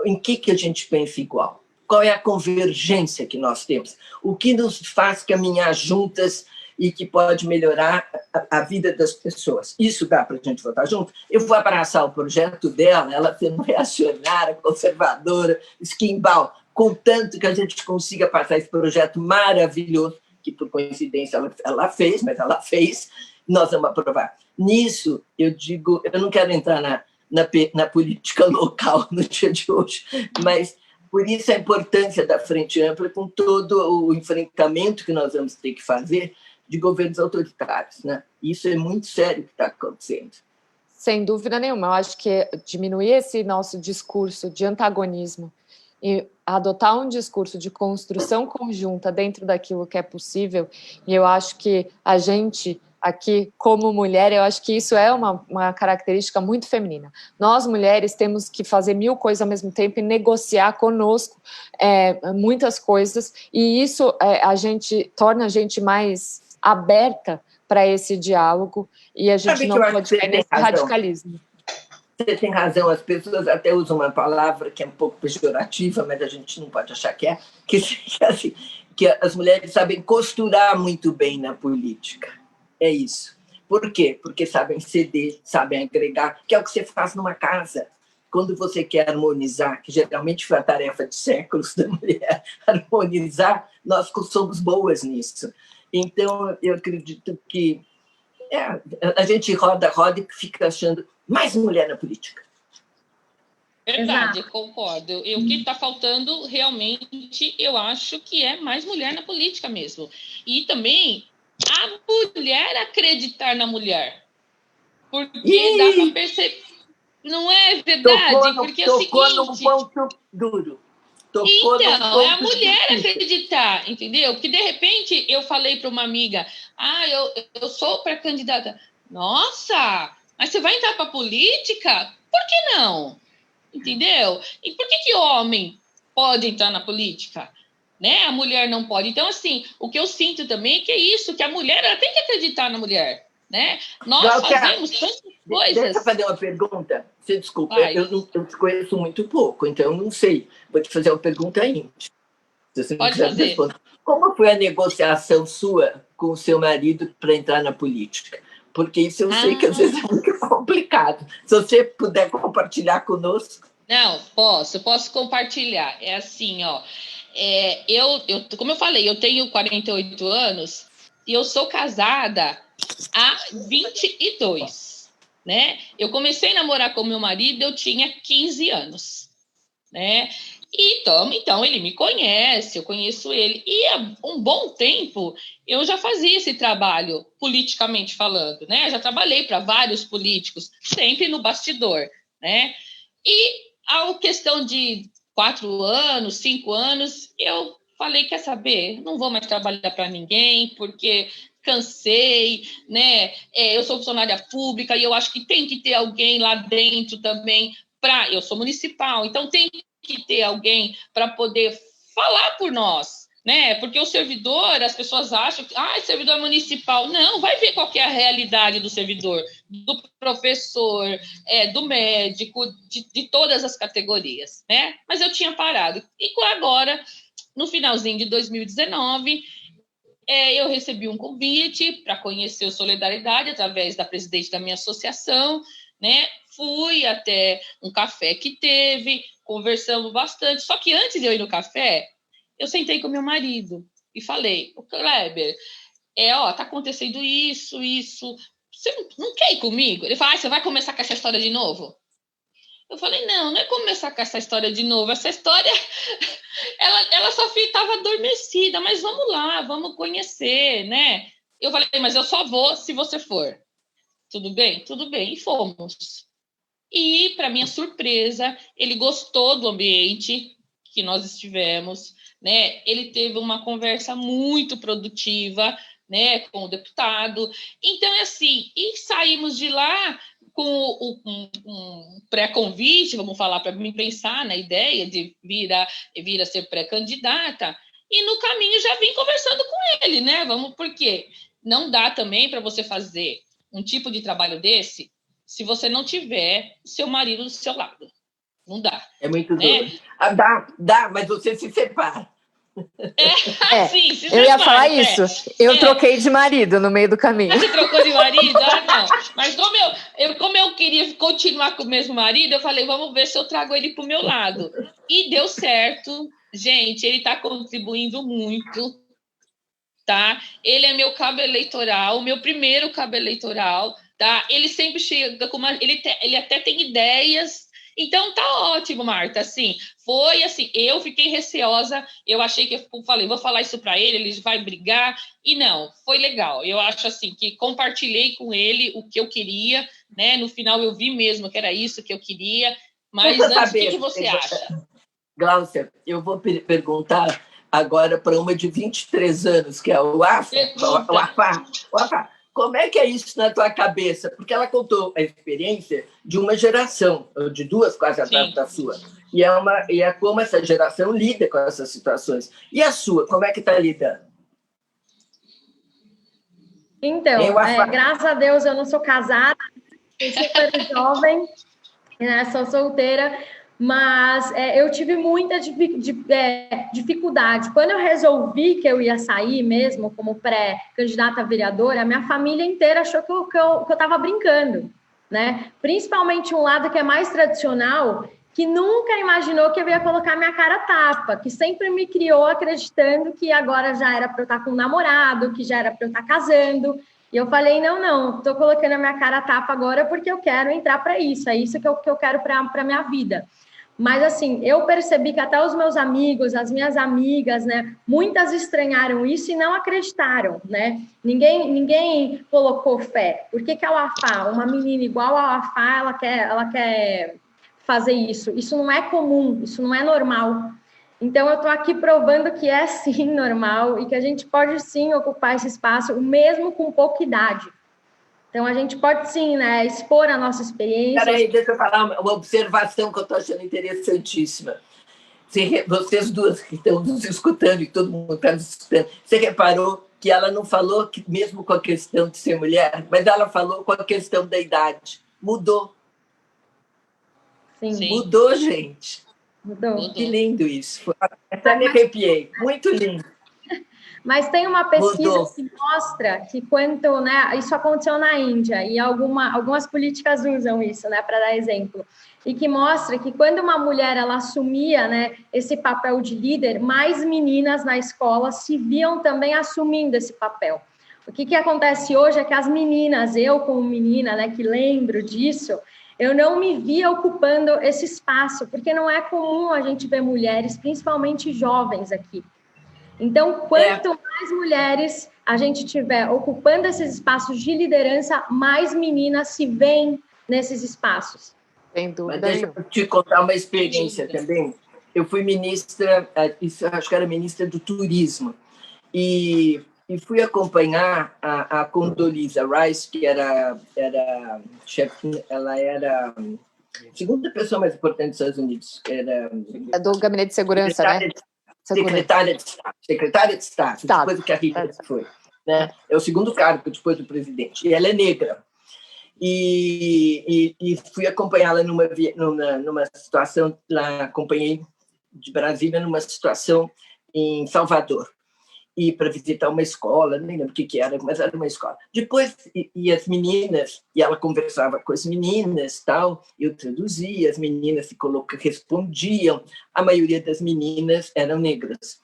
Em que a gente pensa igual? Qual é a convergência que nós temos? O que nos faz caminhar juntas e que pode melhorar a vida das pessoas? Isso dá para a gente votar junto? Eu vou abraçar o projeto dela, ela sendo reacionária, conservadora, esquimbal, contanto que a gente consiga passar esse projeto maravilhoso, que por coincidência ela fez, mas ela fez, nós vamos aprovar. Nisso, eu digo, eu não quero entrar na política local no dia de hoje, mas por isso a importância da Frente Ampla com todo o enfrentamento que nós vamos ter que fazer de governos autoritários, né? Isso é muito sério o que está acontecendo. Sem dúvida nenhuma. Eu acho que diminuir esse nosso discurso de antagonismo e adotar um discurso de construção conjunta dentro daquilo que é possível, e eu acho que a gente aqui, como mulher, eu acho que isso é uma característica muito feminina. Nós, mulheres, temos que fazer 1000 coisas ao mesmo tempo e negociar conosco muitas coisas, e isso torna a gente mais aberta para esse diálogo, e a gente não pode cair nesse radicalismo. Você tem razão, as pessoas até usam uma palavra que é um pouco pejorativa, mas a gente não pode achar que assim, que as mulheres sabem costurar muito bem na política. É isso. Por quê? Porque sabem ceder, sabem agregar, que é o que você faz numa casa. Quando você quer harmonizar, que geralmente foi a tarefa de séculos da mulher, harmonizar, nós somos boas nisso. Então, eu acredito que a gente roda e fica achando mais mulher na política. Verdade, concordo. E o que está faltando, realmente, eu acho que é mais mulher na política mesmo. E também a mulher acreditar na mulher. Porque dá para perceber... Não é verdade? Porque é o seguinte... Tocou num ponto duro. Então, é a mulher acreditar, entendeu? Porque, de repente, eu falei para uma amiga, eu sou pré-candidata. Nossa, mas você vai entrar para a política? Por que não? Entendeu? E por que homem pode entrar na política? Né? A mulher não pode. Então, assim, o que eu sinto também é que é isso, que a mulher ela tem que acreditar na mulher. Né? Nós fazemos tantas coisas. Deixa eu fazer uma pergunta. Você desculpa, eu te conheço muito pouco, então eu não sei. Vou te fazer uma pergunta íntima. Se você não quiser responder. Como foi a negociação sua com o seu marido para entrar na política? Porque isso eu sei que às vezes é muito complicado. Se você puder compartilhar conosco. Não, posso compartilhar. É assim, ó. Como eu falei, eu tenho 48 anos e eu sou casada há 22, né? Eu comecei a namorar com meu marido, eu tinha 15 anos, né? Então ele me conhece, eu conheço ele. E há um bom tempo eu já fazia esse trabalho, politicamente falando, né? Já trabalhei para vários políticos, sempre no bastidor, né? E a questão de 4 anos, 5 anos, eu falei, quer saber? Não vou mais trabalhar para ninguém, porque cansei, né? Eu sou funcionária pública e eu acho que tem que ter alguém lá dentro também eu sou municipal, então tem que ter alguém para poder falar por nós, né? Porque o servidor, as pessoas acham que servidor municipal. Não, vai ver qual que é a realidade do servidor, do professor, do médico, de todas as categorias, né? Mas eu tinha parado. E agora, no finalzinho de 2019, eu recebi um convite para conhecer o Solidariedade através da presidente da minha associação, né? fui até um café que teve, conversamos bastante. Só que antes de eu ir no café, eu sentei com meu marido e falei, o Kleber, tá acontecendo isso, você não quer ir comigo? Ele falou, você vai começar com essa história de novo? Eu falei, não é começar com essa história de novo, essa história, ela só estava adormecida, mas vamos lá, vamos conhecer, né? Eu falei, mas eu só vou se você for. Tudo bem? Tudo bem, e fomos. E, para minha surpresa, ele gostou do ambiente que nós estivemos, né? Ele teve uma conversa muito produtiva, né, com o deputado. Então, é assim, e saímos de lá com um pré-convite, vamos falar, para mim pensar na ideia de vir a ser pré-candidata, e no caminho já vim conversando com ele, né? Porque não dá também para você fazer um tipo de trabalho desse se você não tiver seu marido do seu lado. Não dá. É muito duro. Dá, mas você se separa. Sim, eu ia falar isso. Eu troquei de marido no meio do caminho. Você trocou de marido? Não. Mas como eu queria continuar com o mesmo marido, eu falei, vamos ver se eu trago ele para o meu lado. E deu certo. Gente, ele está contribuindo muito, tá? Ele é meu cabo eleitoral, meu primeiro cabo eleitoral, tá? Ele sempre chega com ele até tem ideias. Então tá ótimo, Marta, assim, foi assim, eu fiquei receosa, eu achei que, eu falei, vou falar isso para ele vai brigar, e não, foi legal, eu acho assim, que compartilhei com ele o que eu queria, né, no final eu vi mesmo que era isso que eu queria, mas antes, o que você acha? Gláucia, eu vou perguntar agora para uma de 23 anos, que é o Afá. O Afá. Como é que é isso na tua cabeça? Porque ela contou a experiência de uma geração, de duas quase atrás da sua. E é como essa geração lida com essas situações. E a sua, como é que está lidando? Então, graças a Deus eu não sou casada, sou super jovem, né, sou solteira, mas eu tive muita dificuldade. Quando eu resolvi que eu ia sair mesmo como pré-candidata a vereadora, a minha família inteira achou que eu estava brincando, né? Principalmente um lado que é mais tradicional, que nunca imaginou que eu ia colocar minha cara a tapa, que sempre me criou acreditando que agora já era para eu estar com um namorado, que já era para eu estar casando. E eu falei, não, estou colocando a minha cara a tapa agora porque eu quero entrar para isso, é isso que eu quero para a minha vida. Mas, assim, eu percebi que até os meus amigos, as minhas amigas, né, muitas estranharam isso e não acreditaram, né? Ninguém colocou fé. Por que a Wafá, uma menina igual a Wafá, ela quer fazer isso? Isso não é comum, isso não é normal. Então, eu estou aqui provando que é, sim, normal e que a gente pode, sim, ocupar esse espaço, mesmo com pouca idade. Então, a gente pode, sim, né, expor a nossa experiência. Peraí, deixa eu falar uma observação que eu estou achando interessantíssima. Vocês duas que estão nos escutando e todo mundo está nos escutando, você reparou que ela não falou que, mesmo com a questão de ser mulher, mas ela falou com a questão da idade. Mudou. Sim. Mudou, gente. Mudou. Que lindo isso. Até me arrepiei. Muito lindo. Mas tem uma pesquisa que mostra que quanto, né, isso aconteceu na Índia e algumas políticas usam isso, né, para dar exemplo, e que mostra que quando uma mulher ela assumia, né, esse papel de líder, mais meninas na escola se viam também assumindo esse papel. O que acontece hoje é que as meninas, eu como menina, né, que lembro disso, eu não me via ocupando esse espaço, porque não é comum a gente ver mulheres, principalmente jovens aqui. Então, quanto mais mulheres a gente tiver ocupando esses espaços de liderança, mais meninas se veem nesses espaços. Sem dúvida. Mas deixa eu te contar uma experiência também. Eu fui ministra, acho que era ministra do Turismo, e fui acompanhar a Condoleezza Rice, que era chefe, ela era a segunda pessoa mais importante dos Estados Unidos. É do Gabinete de Segurança, né? Secretária de Estado, depois que a Rita foi. Né? É o segundo cargo depois do presidente. E ela é negra. E fui acompanhá-la numa situação, lá acompanhei de Brasília numa situação em Salvador. ir para visitar uma escola, nem lembro o que era, mas era uma escola. Depois, e as meninas, e ela conversava com as meninas, tal, eu traduzia, as meninas se respondiam, a maioria das meninas eram negras.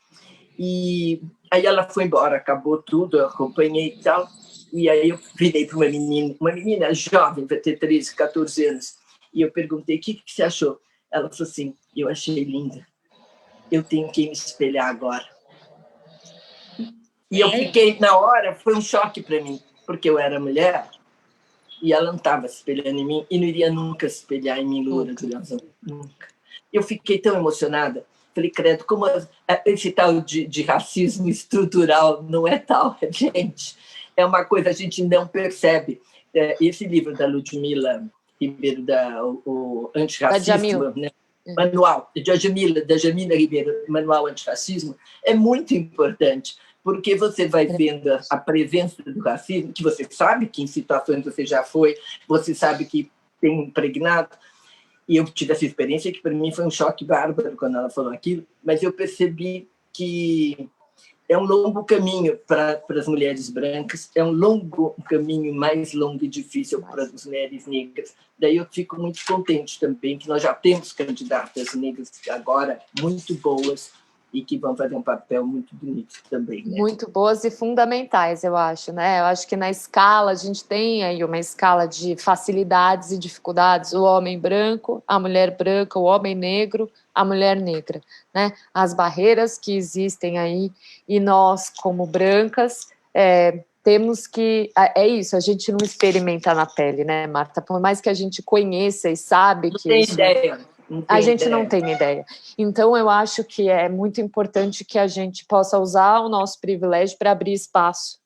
E aí ela foi embora, acabou tudo, eu acompanhei e tal, e aí eu virei para uma menina jovem, vai ter 13, 14 anos, e eu perguntei, o que você achou? Ela falou assim, eu achei linda, eu tenho que me espelhar agora. E eu fiquei, na hora, foi um choque para mim, porque eu era mulher e ela não estava se espelhando em mim e não iria nunca se espelhar em mim, loura de razão. Nunca. Eu fiquei tão emocionada. Falei, credo, como esse tal de racismo estrutural não é tal, gente. É uma coisa que a gente não percebe. Esse livro da Ludmila Ribeiro, o Antirracismo, né? Manual, da Jamila Ribeiro, Manual Antirracismo, é muito importante, porque você vai vendo a presença do racismo, que você sabe que em situações você já foi, você sabe que tem impregnado, e eu tive essa experiência que para mim foi um choque bárbaro quando ela falou aquilo, mas eu percebi que é um longo caminho para as mulheres brancas, é um caminho mais longo e difícil para as mulheres negras. Daí eu fico muito contente também que nós já temos candidatas negras agora muito boas e que vão fazer um papel muito bonito também. Né? Muito boas e fundamentais, eu acho, né? Eu acho que na escala, a gente tem aí uma escala de facilidades e dificuldades, o homem branco, a mulher branca, o homem negro, a mulher negra, né? As barreiras que existem aí, e nós, como brancas, temos que... É isso, a gente não experimenta na pele, né, Marta? Por mais que a gente conheça e sabe que tem isso... ideia. A gente não tem ideia. Então, eu acho que é muito importante que a gente possa usar o nosso privilégio para abrir espaço.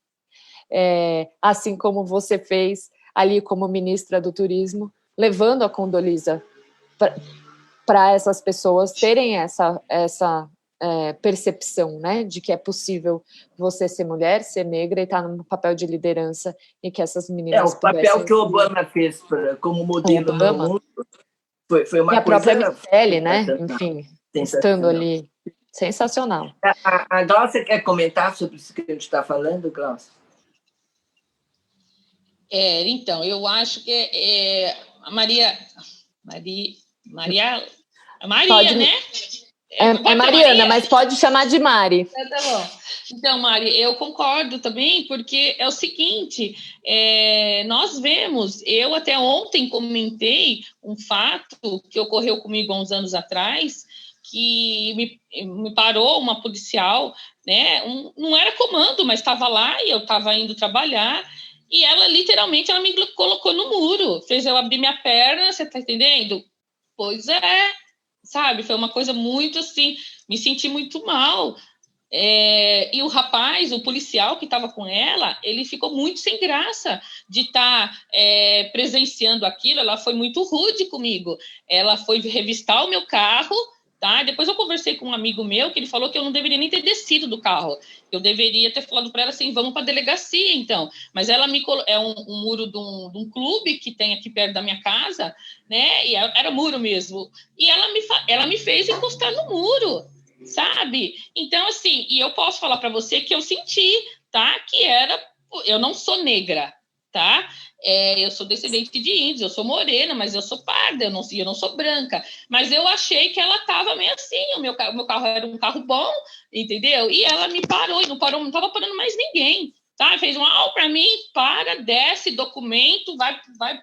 Assim como você fez ali como ministra do Turismo, levando a Condoleezza para essas pessoas terem essa percepção, né, de que é possível você ser mulher, ser negra e estar num papel de liderança e que essas meninas o papel que o Obama fez como modelo no mundo foi uma coisa... E a própria Michelle, né, enfim, estando ali, sensacional. A Glaucia quer comentar sobre isso que a gente está falando, Glaucia? Então, eu acho que a Maria, pode, né? É Mariana, mas pode chamar de Mari. Tá bom. Então, Mari, eu concordo também, porque é o seguinte, nós vemos, eu até ontem comentei um fato que ocorreu comigo há uns anos atrás, que me parou uma policial, né? Não era comando, mas estava lá e eu estava indo trabalhar, e ela literalmente me colocou no muro, fez eu abrir minha perna, você tá entendendo? Pois é, sabe? Foi uma coisa muito assim, me senti muito mal. E o rapaz, o policial que estava com ela, ele ficou muito sem graça de estar presenciando aquilo. Ela foi muito rude comigo. Ela foi revistar o meu carro, tá? Depois eu conversei com um amigo meu que ele falou que eu não deveria nem ter descido do carro. Eu deveria ter falado para ela assim, vamos para a delegacia, então. Mas ela é um muro de um clube que tem aqui perto da minha casa, né? E era muro mesmo. E ela me fez encostar no muro, sabe? Então, assim, e eu posso falar para você que eu senti, tá? Eu não sou negra, tá? Eu sou descendente de índios, eu sou morena, mas eu sou parda, eu não sou branca. Mas eu achei que ela estava meio assim, o meu carro era um carro bom, entendeu? E ela me parou, e não estava parando mais ninguém, tá? Fez um para mim, desce, documento, vai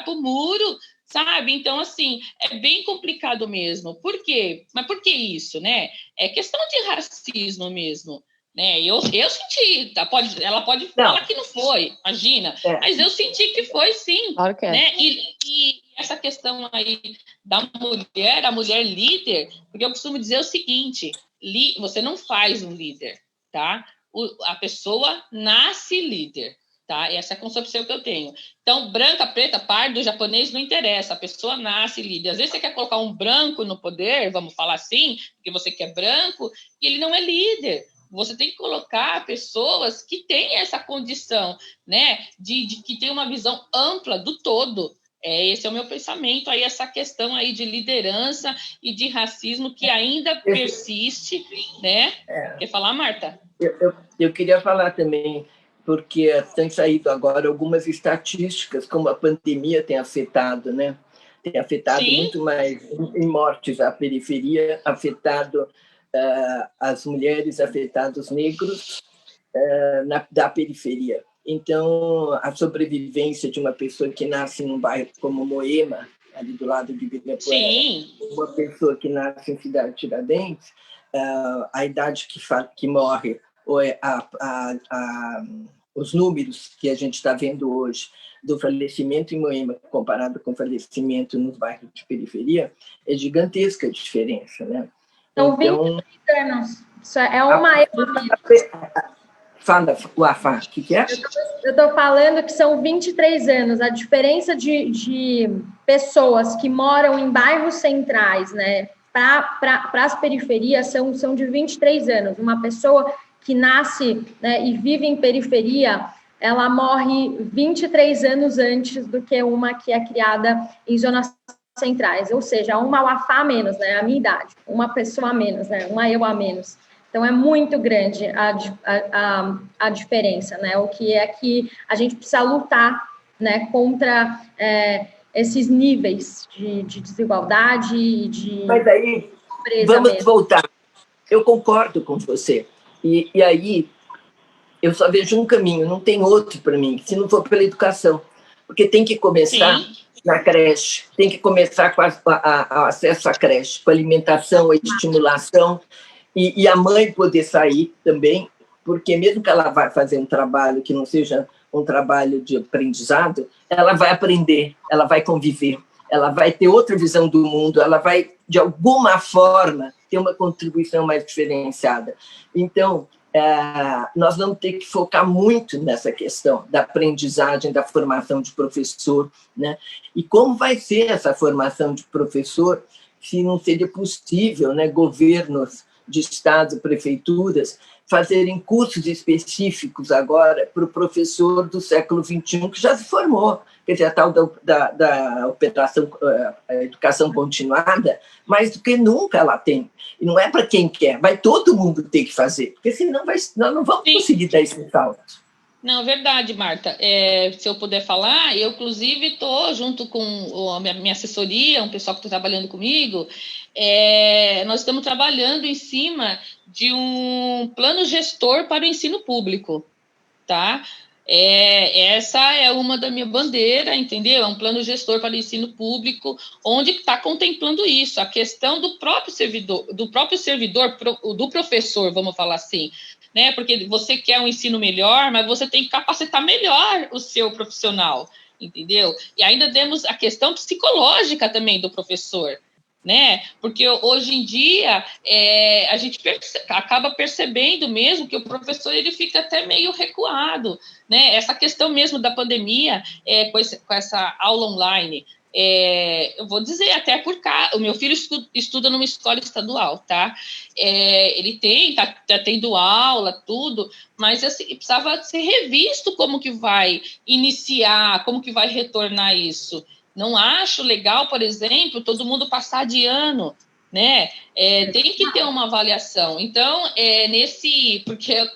pro muro, sabe? Então, assim, é bem complicado mesmo. Por quê? Mas por que isso, né? É questão de racismo mesmo. Né? Eu senti, ela pode falar que não foi, imagina, mas eu senti que foi sim, claro que né? E essa questão aí da mulher, a mulher líder, porque eu costumo dizer o seguinte, você não faz um líder, tá? A pessoa nasce líder, tá? Essa é a concepção que eu tenho. Então, branca, preta, pardo, japonês, não interessa, a pessoa nasce líder. Às vezes você quer colocar um branco no poder, vamos falar assim, porque você quer branco, e ele não é líder. Você tem que colocar pessoas que têm essa condição, né, de que tem uma visão ampla do todo. Esse é o meu pensamento, aí essa questão aí de liderança e de racismo que ainda persiste, né? Quer falar, Marta? Eu queria falar também, porque tem saído agora algumas estatísticas, como a pandemia tem afetado, né? Tem afetado Sim. muito mais em mortes a periferia, afetado as mulheres, afetado os negros da periferia. Então, a sobrevivência de uma pessoa que nasce num bairro como Moema, ali do lado de Ibirapuera, uma pessoa que nasce em Cidade Tiradentes, a idade que morre, ou os números que a gente está vendo hoje do falecimento em Moema comparado com o falecimento nos bairros de periferia, é gigantesca a diferença, né? Então, 23 anos. Isso é uma... Fala, Wafá, o que é? Eu estou falando que são 23 anos. A diferença de pessoas que moram em bairros centrais, né, para as periferias são de 23 anos. Uma pessoa que nasce, né, e vive em periferia, ela morre 23 anos antes do que uma que é criada em zonas centrais. Ou seja, uma Wafá a menos, né, a minha idade. Uma pessoa a menos, né, uma eu a menos. Então, é muito grande a diferença, né? O que é que a gente precisa lutar, né, contra esses níveis de desigualdade e de... Mas aí, vamos voltar. Eu concordo com você. E aí, eu só vejo um caminho, não tem outro para mim, se não for pela educação. Porque tem que começar na creche, tem que começar com o acesso à creche, com a alimentação, a estimulação, e a mãe poder sair também, porque mesmo que ela vá fazer um trabalho que não seja um trabalho de aprendizado, ela vai aprender, ela vai conviver, ela vai ter outra visão do mundo, ela vai, de alguma forma, ter uma contribuição mais diferenciada. Então, nós vamos ter que focar muito nessa questão da aprendizagem, da formação de professor, né? E como vai ser essa formação de professor se não seria possível, né, governos de estados, prefeituras, fazerem cursos específicos agora para o professor do século XXI, que já se formou, quer dizer, a tal da operação, a educação continuada, mais do que nunca ela tem. E não é para quem quer, vai todo mundo ter que fazer, porque senão nós não vamos conseguir dar esse salto. Não, verdade, Marta. Se eu puder falar, eu, inclusive, estou junto com a minha assessoria, um pessoal que está trabalhando comigo, nós estamos trabalhando em cima de um plano gestor para o ensino público, tá? Essa é uma da minha bandeira, entendeu? É um plano gestor para o ensino público, onde está contemplando isso, a questão do próprio servidor, do professor, vamos falar assim, né? Porque você quer um ensino melhor, mas você tem que capacitar melhor o seu profissional, entendeu? E ainda temos a questão psicológica também do professor, né? Porque hoje em dia a gente acaba percebendo mesmo que o professor ele fica até meio recuado, né? Essa questão mesmo da pandemia com essa aula online. Eu vou dizer até por cá, o meu filho estuda numa escola estadual, tá? Ele tá tendo aula, tudo, mas assim, precisava ser revisto como que vai iniciar, como que vai retornar isso. Não acho legal, por exemplo, todo mundo passar de ano, né? Tem que ter uma avaliação. Então,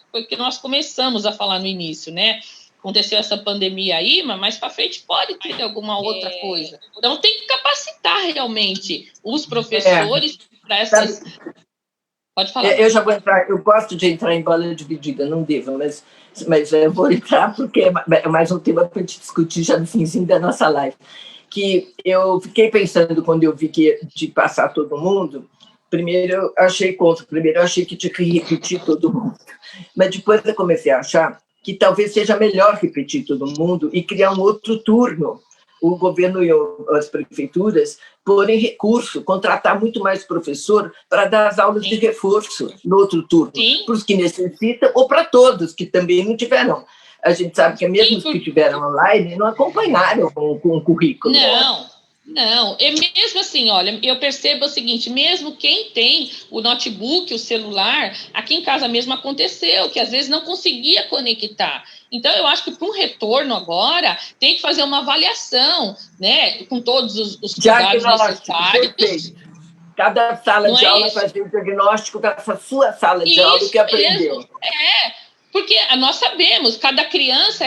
porque nós começamos a falar no início, né? Aconteceu essa pandemia aí, mas mais para frente pode ter alguma outra coisa. Então, tem que capacitar realmente os professores para essas... Pode falar. Eu já vou entrar, eu gosto de entrar em bola dividida, não devo, mas eu vou entrar porque é mais um tema para a gente discutir já no finzinho da nossa live. Que eu fiquei pensando quando eu vi que de passar todo mundo, primeiro eu achei que tinha que repetir todo mundo, mas depois eu comecei a achar que talvez seja melhor repetir todo mundo e criar um outro turno, o governo e as prefeituras porem recurso, contratar muito mais professor para dar as aulas de reforço no outro turno, para os que necessitam ou para todos que também não tiveram. A gente sabe que mesmo os que tiveram online não acompanharam com o currículo. Não, é mesmo assim, olha, eu percebo o seguinte, mesmo quem tem o notebook, o celular, aqui em casa mesmo aconteceu, que às vezes não conseguia conectar. Então, eu acho que para um retorno agora, tem que fazer uma avaliação, né, com todos os cuidados necessários. Perfeito. Cada sala de aula fazer o diagnóstico dessa sua sala de aula, o que aprendeu. Porque nós sabemos, cada criança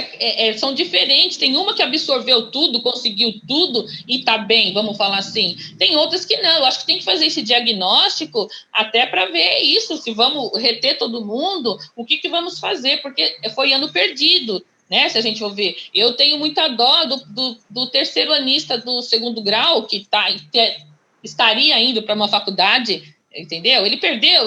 são diferentes. Tem uma que absorveu tudo, conseguiu tudo e está bem, vamos falar assim. Tem outras que não. Eu acho que tem que fazer esse diagnóstico até para ver isso, se vamos reter todo mundo, o que vamos fazer, porque foi ano perdido, né? Se a gente for ver. Eu tenho muita dó do terceiro anista do segundo grau, que estaria indo para uma faculdade, entendeu? Ele perdeu,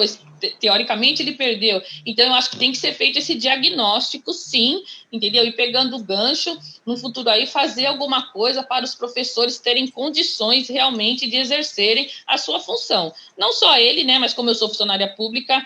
teoricamente ele perdeu. Então, eu acho que tem que ser feito esse diagnóstico, sim, entendeu? E pegando o gancho, no futuro aí, fazer alguma coisa para os professores terem condições realmente de exercerem a sua função. Não só ele, né, mas como eu sou funcionária pública,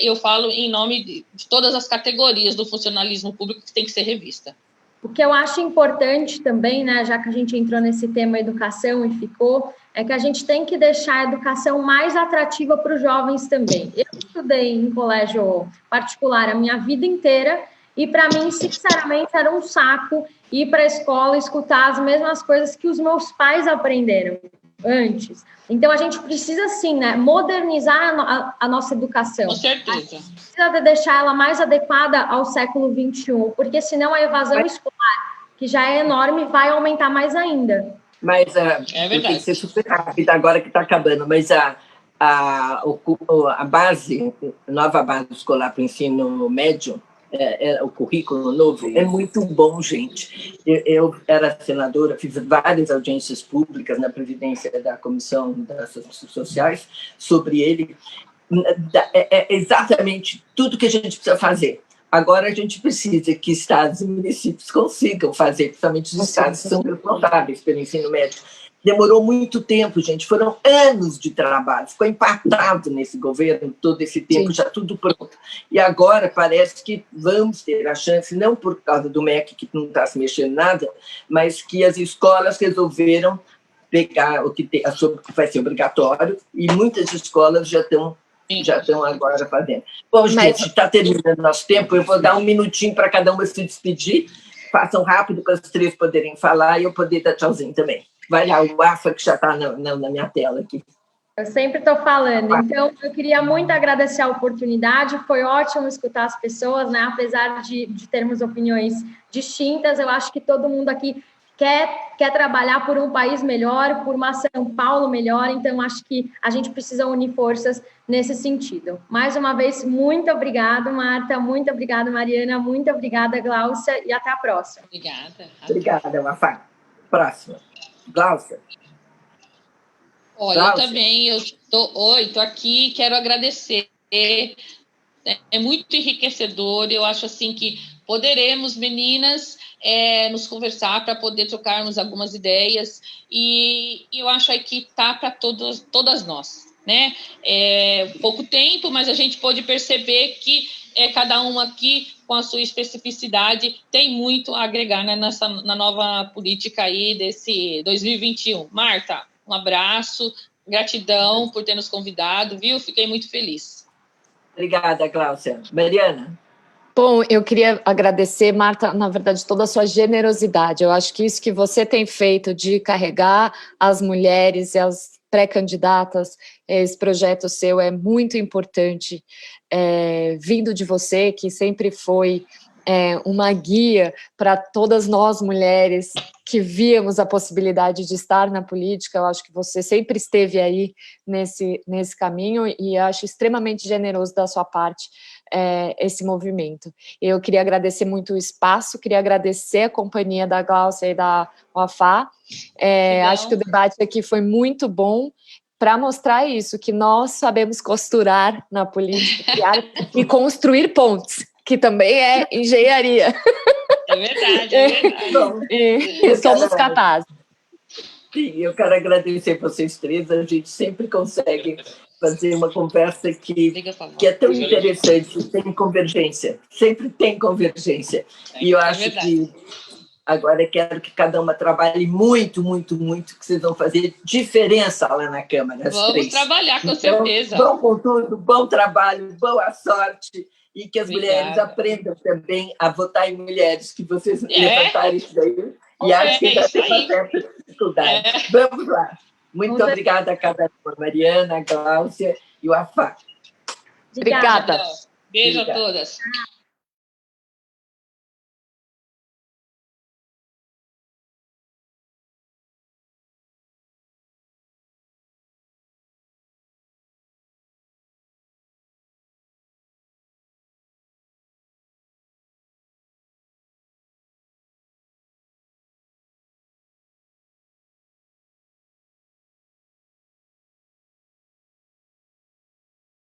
eu falo em nome de todas as categorias do funcionalismo público que tem que ser revista. O que eu acho importante também, né, já que a gente entrou nesse tema educação e ficou, é que a gente tem que deixar a educação mais atrativa para os jovens também. Eu estudei em colégio particular a minha vida inteira e, para mim, sinceramente, era um saco ir para a escola e escutar as mesmas coisas que os meus pais aprenderam antes. Então, a gente precisa, sim, né, modernizar a nossa educação. Com certeza. A gente precisa deixar ela mais adequada ao século XXI, porque senão a evasão escolar, que já é enorme, vai aumentar mais ainda. Mas tem que ser super rápida agora que está acabando, mas a base, a nova base escolar para o ensino médio, o currículo novo, é muito bom, gente. Eu era senadora, fiz várias audiências públicas na presidência da Comissão das Ciências Sociais sobre ele. É exatamente tudo que a gente precisa fazer. Agora a gente precisa que estados e municípios consigam fazer, principalmente os estados que são responsáveis pelo ensino médio. Demorou muito tempo, gente, foram anos de trabalho, ficou empatado nesse governo todo esse tempo, já tudo pronto. E agora parece que vamos ter a chance, não por causa do MEC, que não está se mexendo nada, mas que as escolas resolveram pegar o que vai ser obrigatório, e muitas escolas já estão agora fazendo. Bom, gente, está terminando nosso tempo, eu vou dar um minutinho para cada uma se despedir, façam rápido para as três poderem falar e eu poder dar tchauzinho também. Vai lá, o AFA, que já está na minha tela aqui. Eu sempre estou falando, então eu queria muito agradecer a oportunidade, foi ótimo escutar as pessoas, né? Apesar de termos opiniões distintas, eu acho que todo mundo aqui quer trabalhar por um país melhor, por uma São Paulo melhor, então acho que a gente precisa unir forças nesse sentido. Mais uma vez, muito obrigada, Marta, muito obrigada, Mariana, muito obrigada, Gláucia, e até a próxima. Obrigada, Mafá. Próxima. Gláucia. Olha, Gláucia. Eu também, estou aqui, quero agradecer, é muito enriquecedor, eu acho assim que poderemos, meninas, nos conversar para poder trocarmos algumas ideias, e eu acho aí que está para todas nós, né? Pouco tempo, mas a gente pode perceber que cada um aqui, com a sua especificidade, tem muito a agregar, né, na nova política aí desse 2021. Marta, um abraço, gratidão por ter nos convidado, viu? Fiquei muito feliz. Obrigada, Gláucia. Mariana? Bom, eu queria agradecer, Marta, na verdade, toda a sua generosidade. Eu acho que isso que você tem feito de carregar as mulheres e as pré-candidatas, esse projeto seu é muito importante, vindo de você, que sempre foi uma guia para todas nós mulheres que víamos a possibilidade de estar na política. Eu acho que você sempre esteve aí nesse caminho e acho extremamente generoso da sua parte esse movimento. Eu queria agradecer muito o espaço, queria agradecer a companhia da Gláucia e da UAFA. Acho que o debate aqui foi muito bom para mostrar isso, que nós sabemos costurar na política, criar e construir pontes, que também é engenharia. É verdade. E somos capazes. Sim, eu quero agradecer vocês três, a gente sempre consegue fazer uma conversa que é tão interessante, tem convergência, sempre tem convergência. E eu acho que Agora quero que cada uma trabalhe muito, muito, muito, que vocês vão fazer diferença lá na Câmara. Vamos trabalhar, com então, certeza. Bom com tudo, bom trabalho, boa sorte, e que as mulheres aprendam também a votar em mulheres, que vocês levantaram isso daí, e acho que já tem uma certa dificuldade. Vamos lá. Muito obrigada a cada uma, Mariana, a Gláucia e o Afá. Obrigada. Beijo a todas.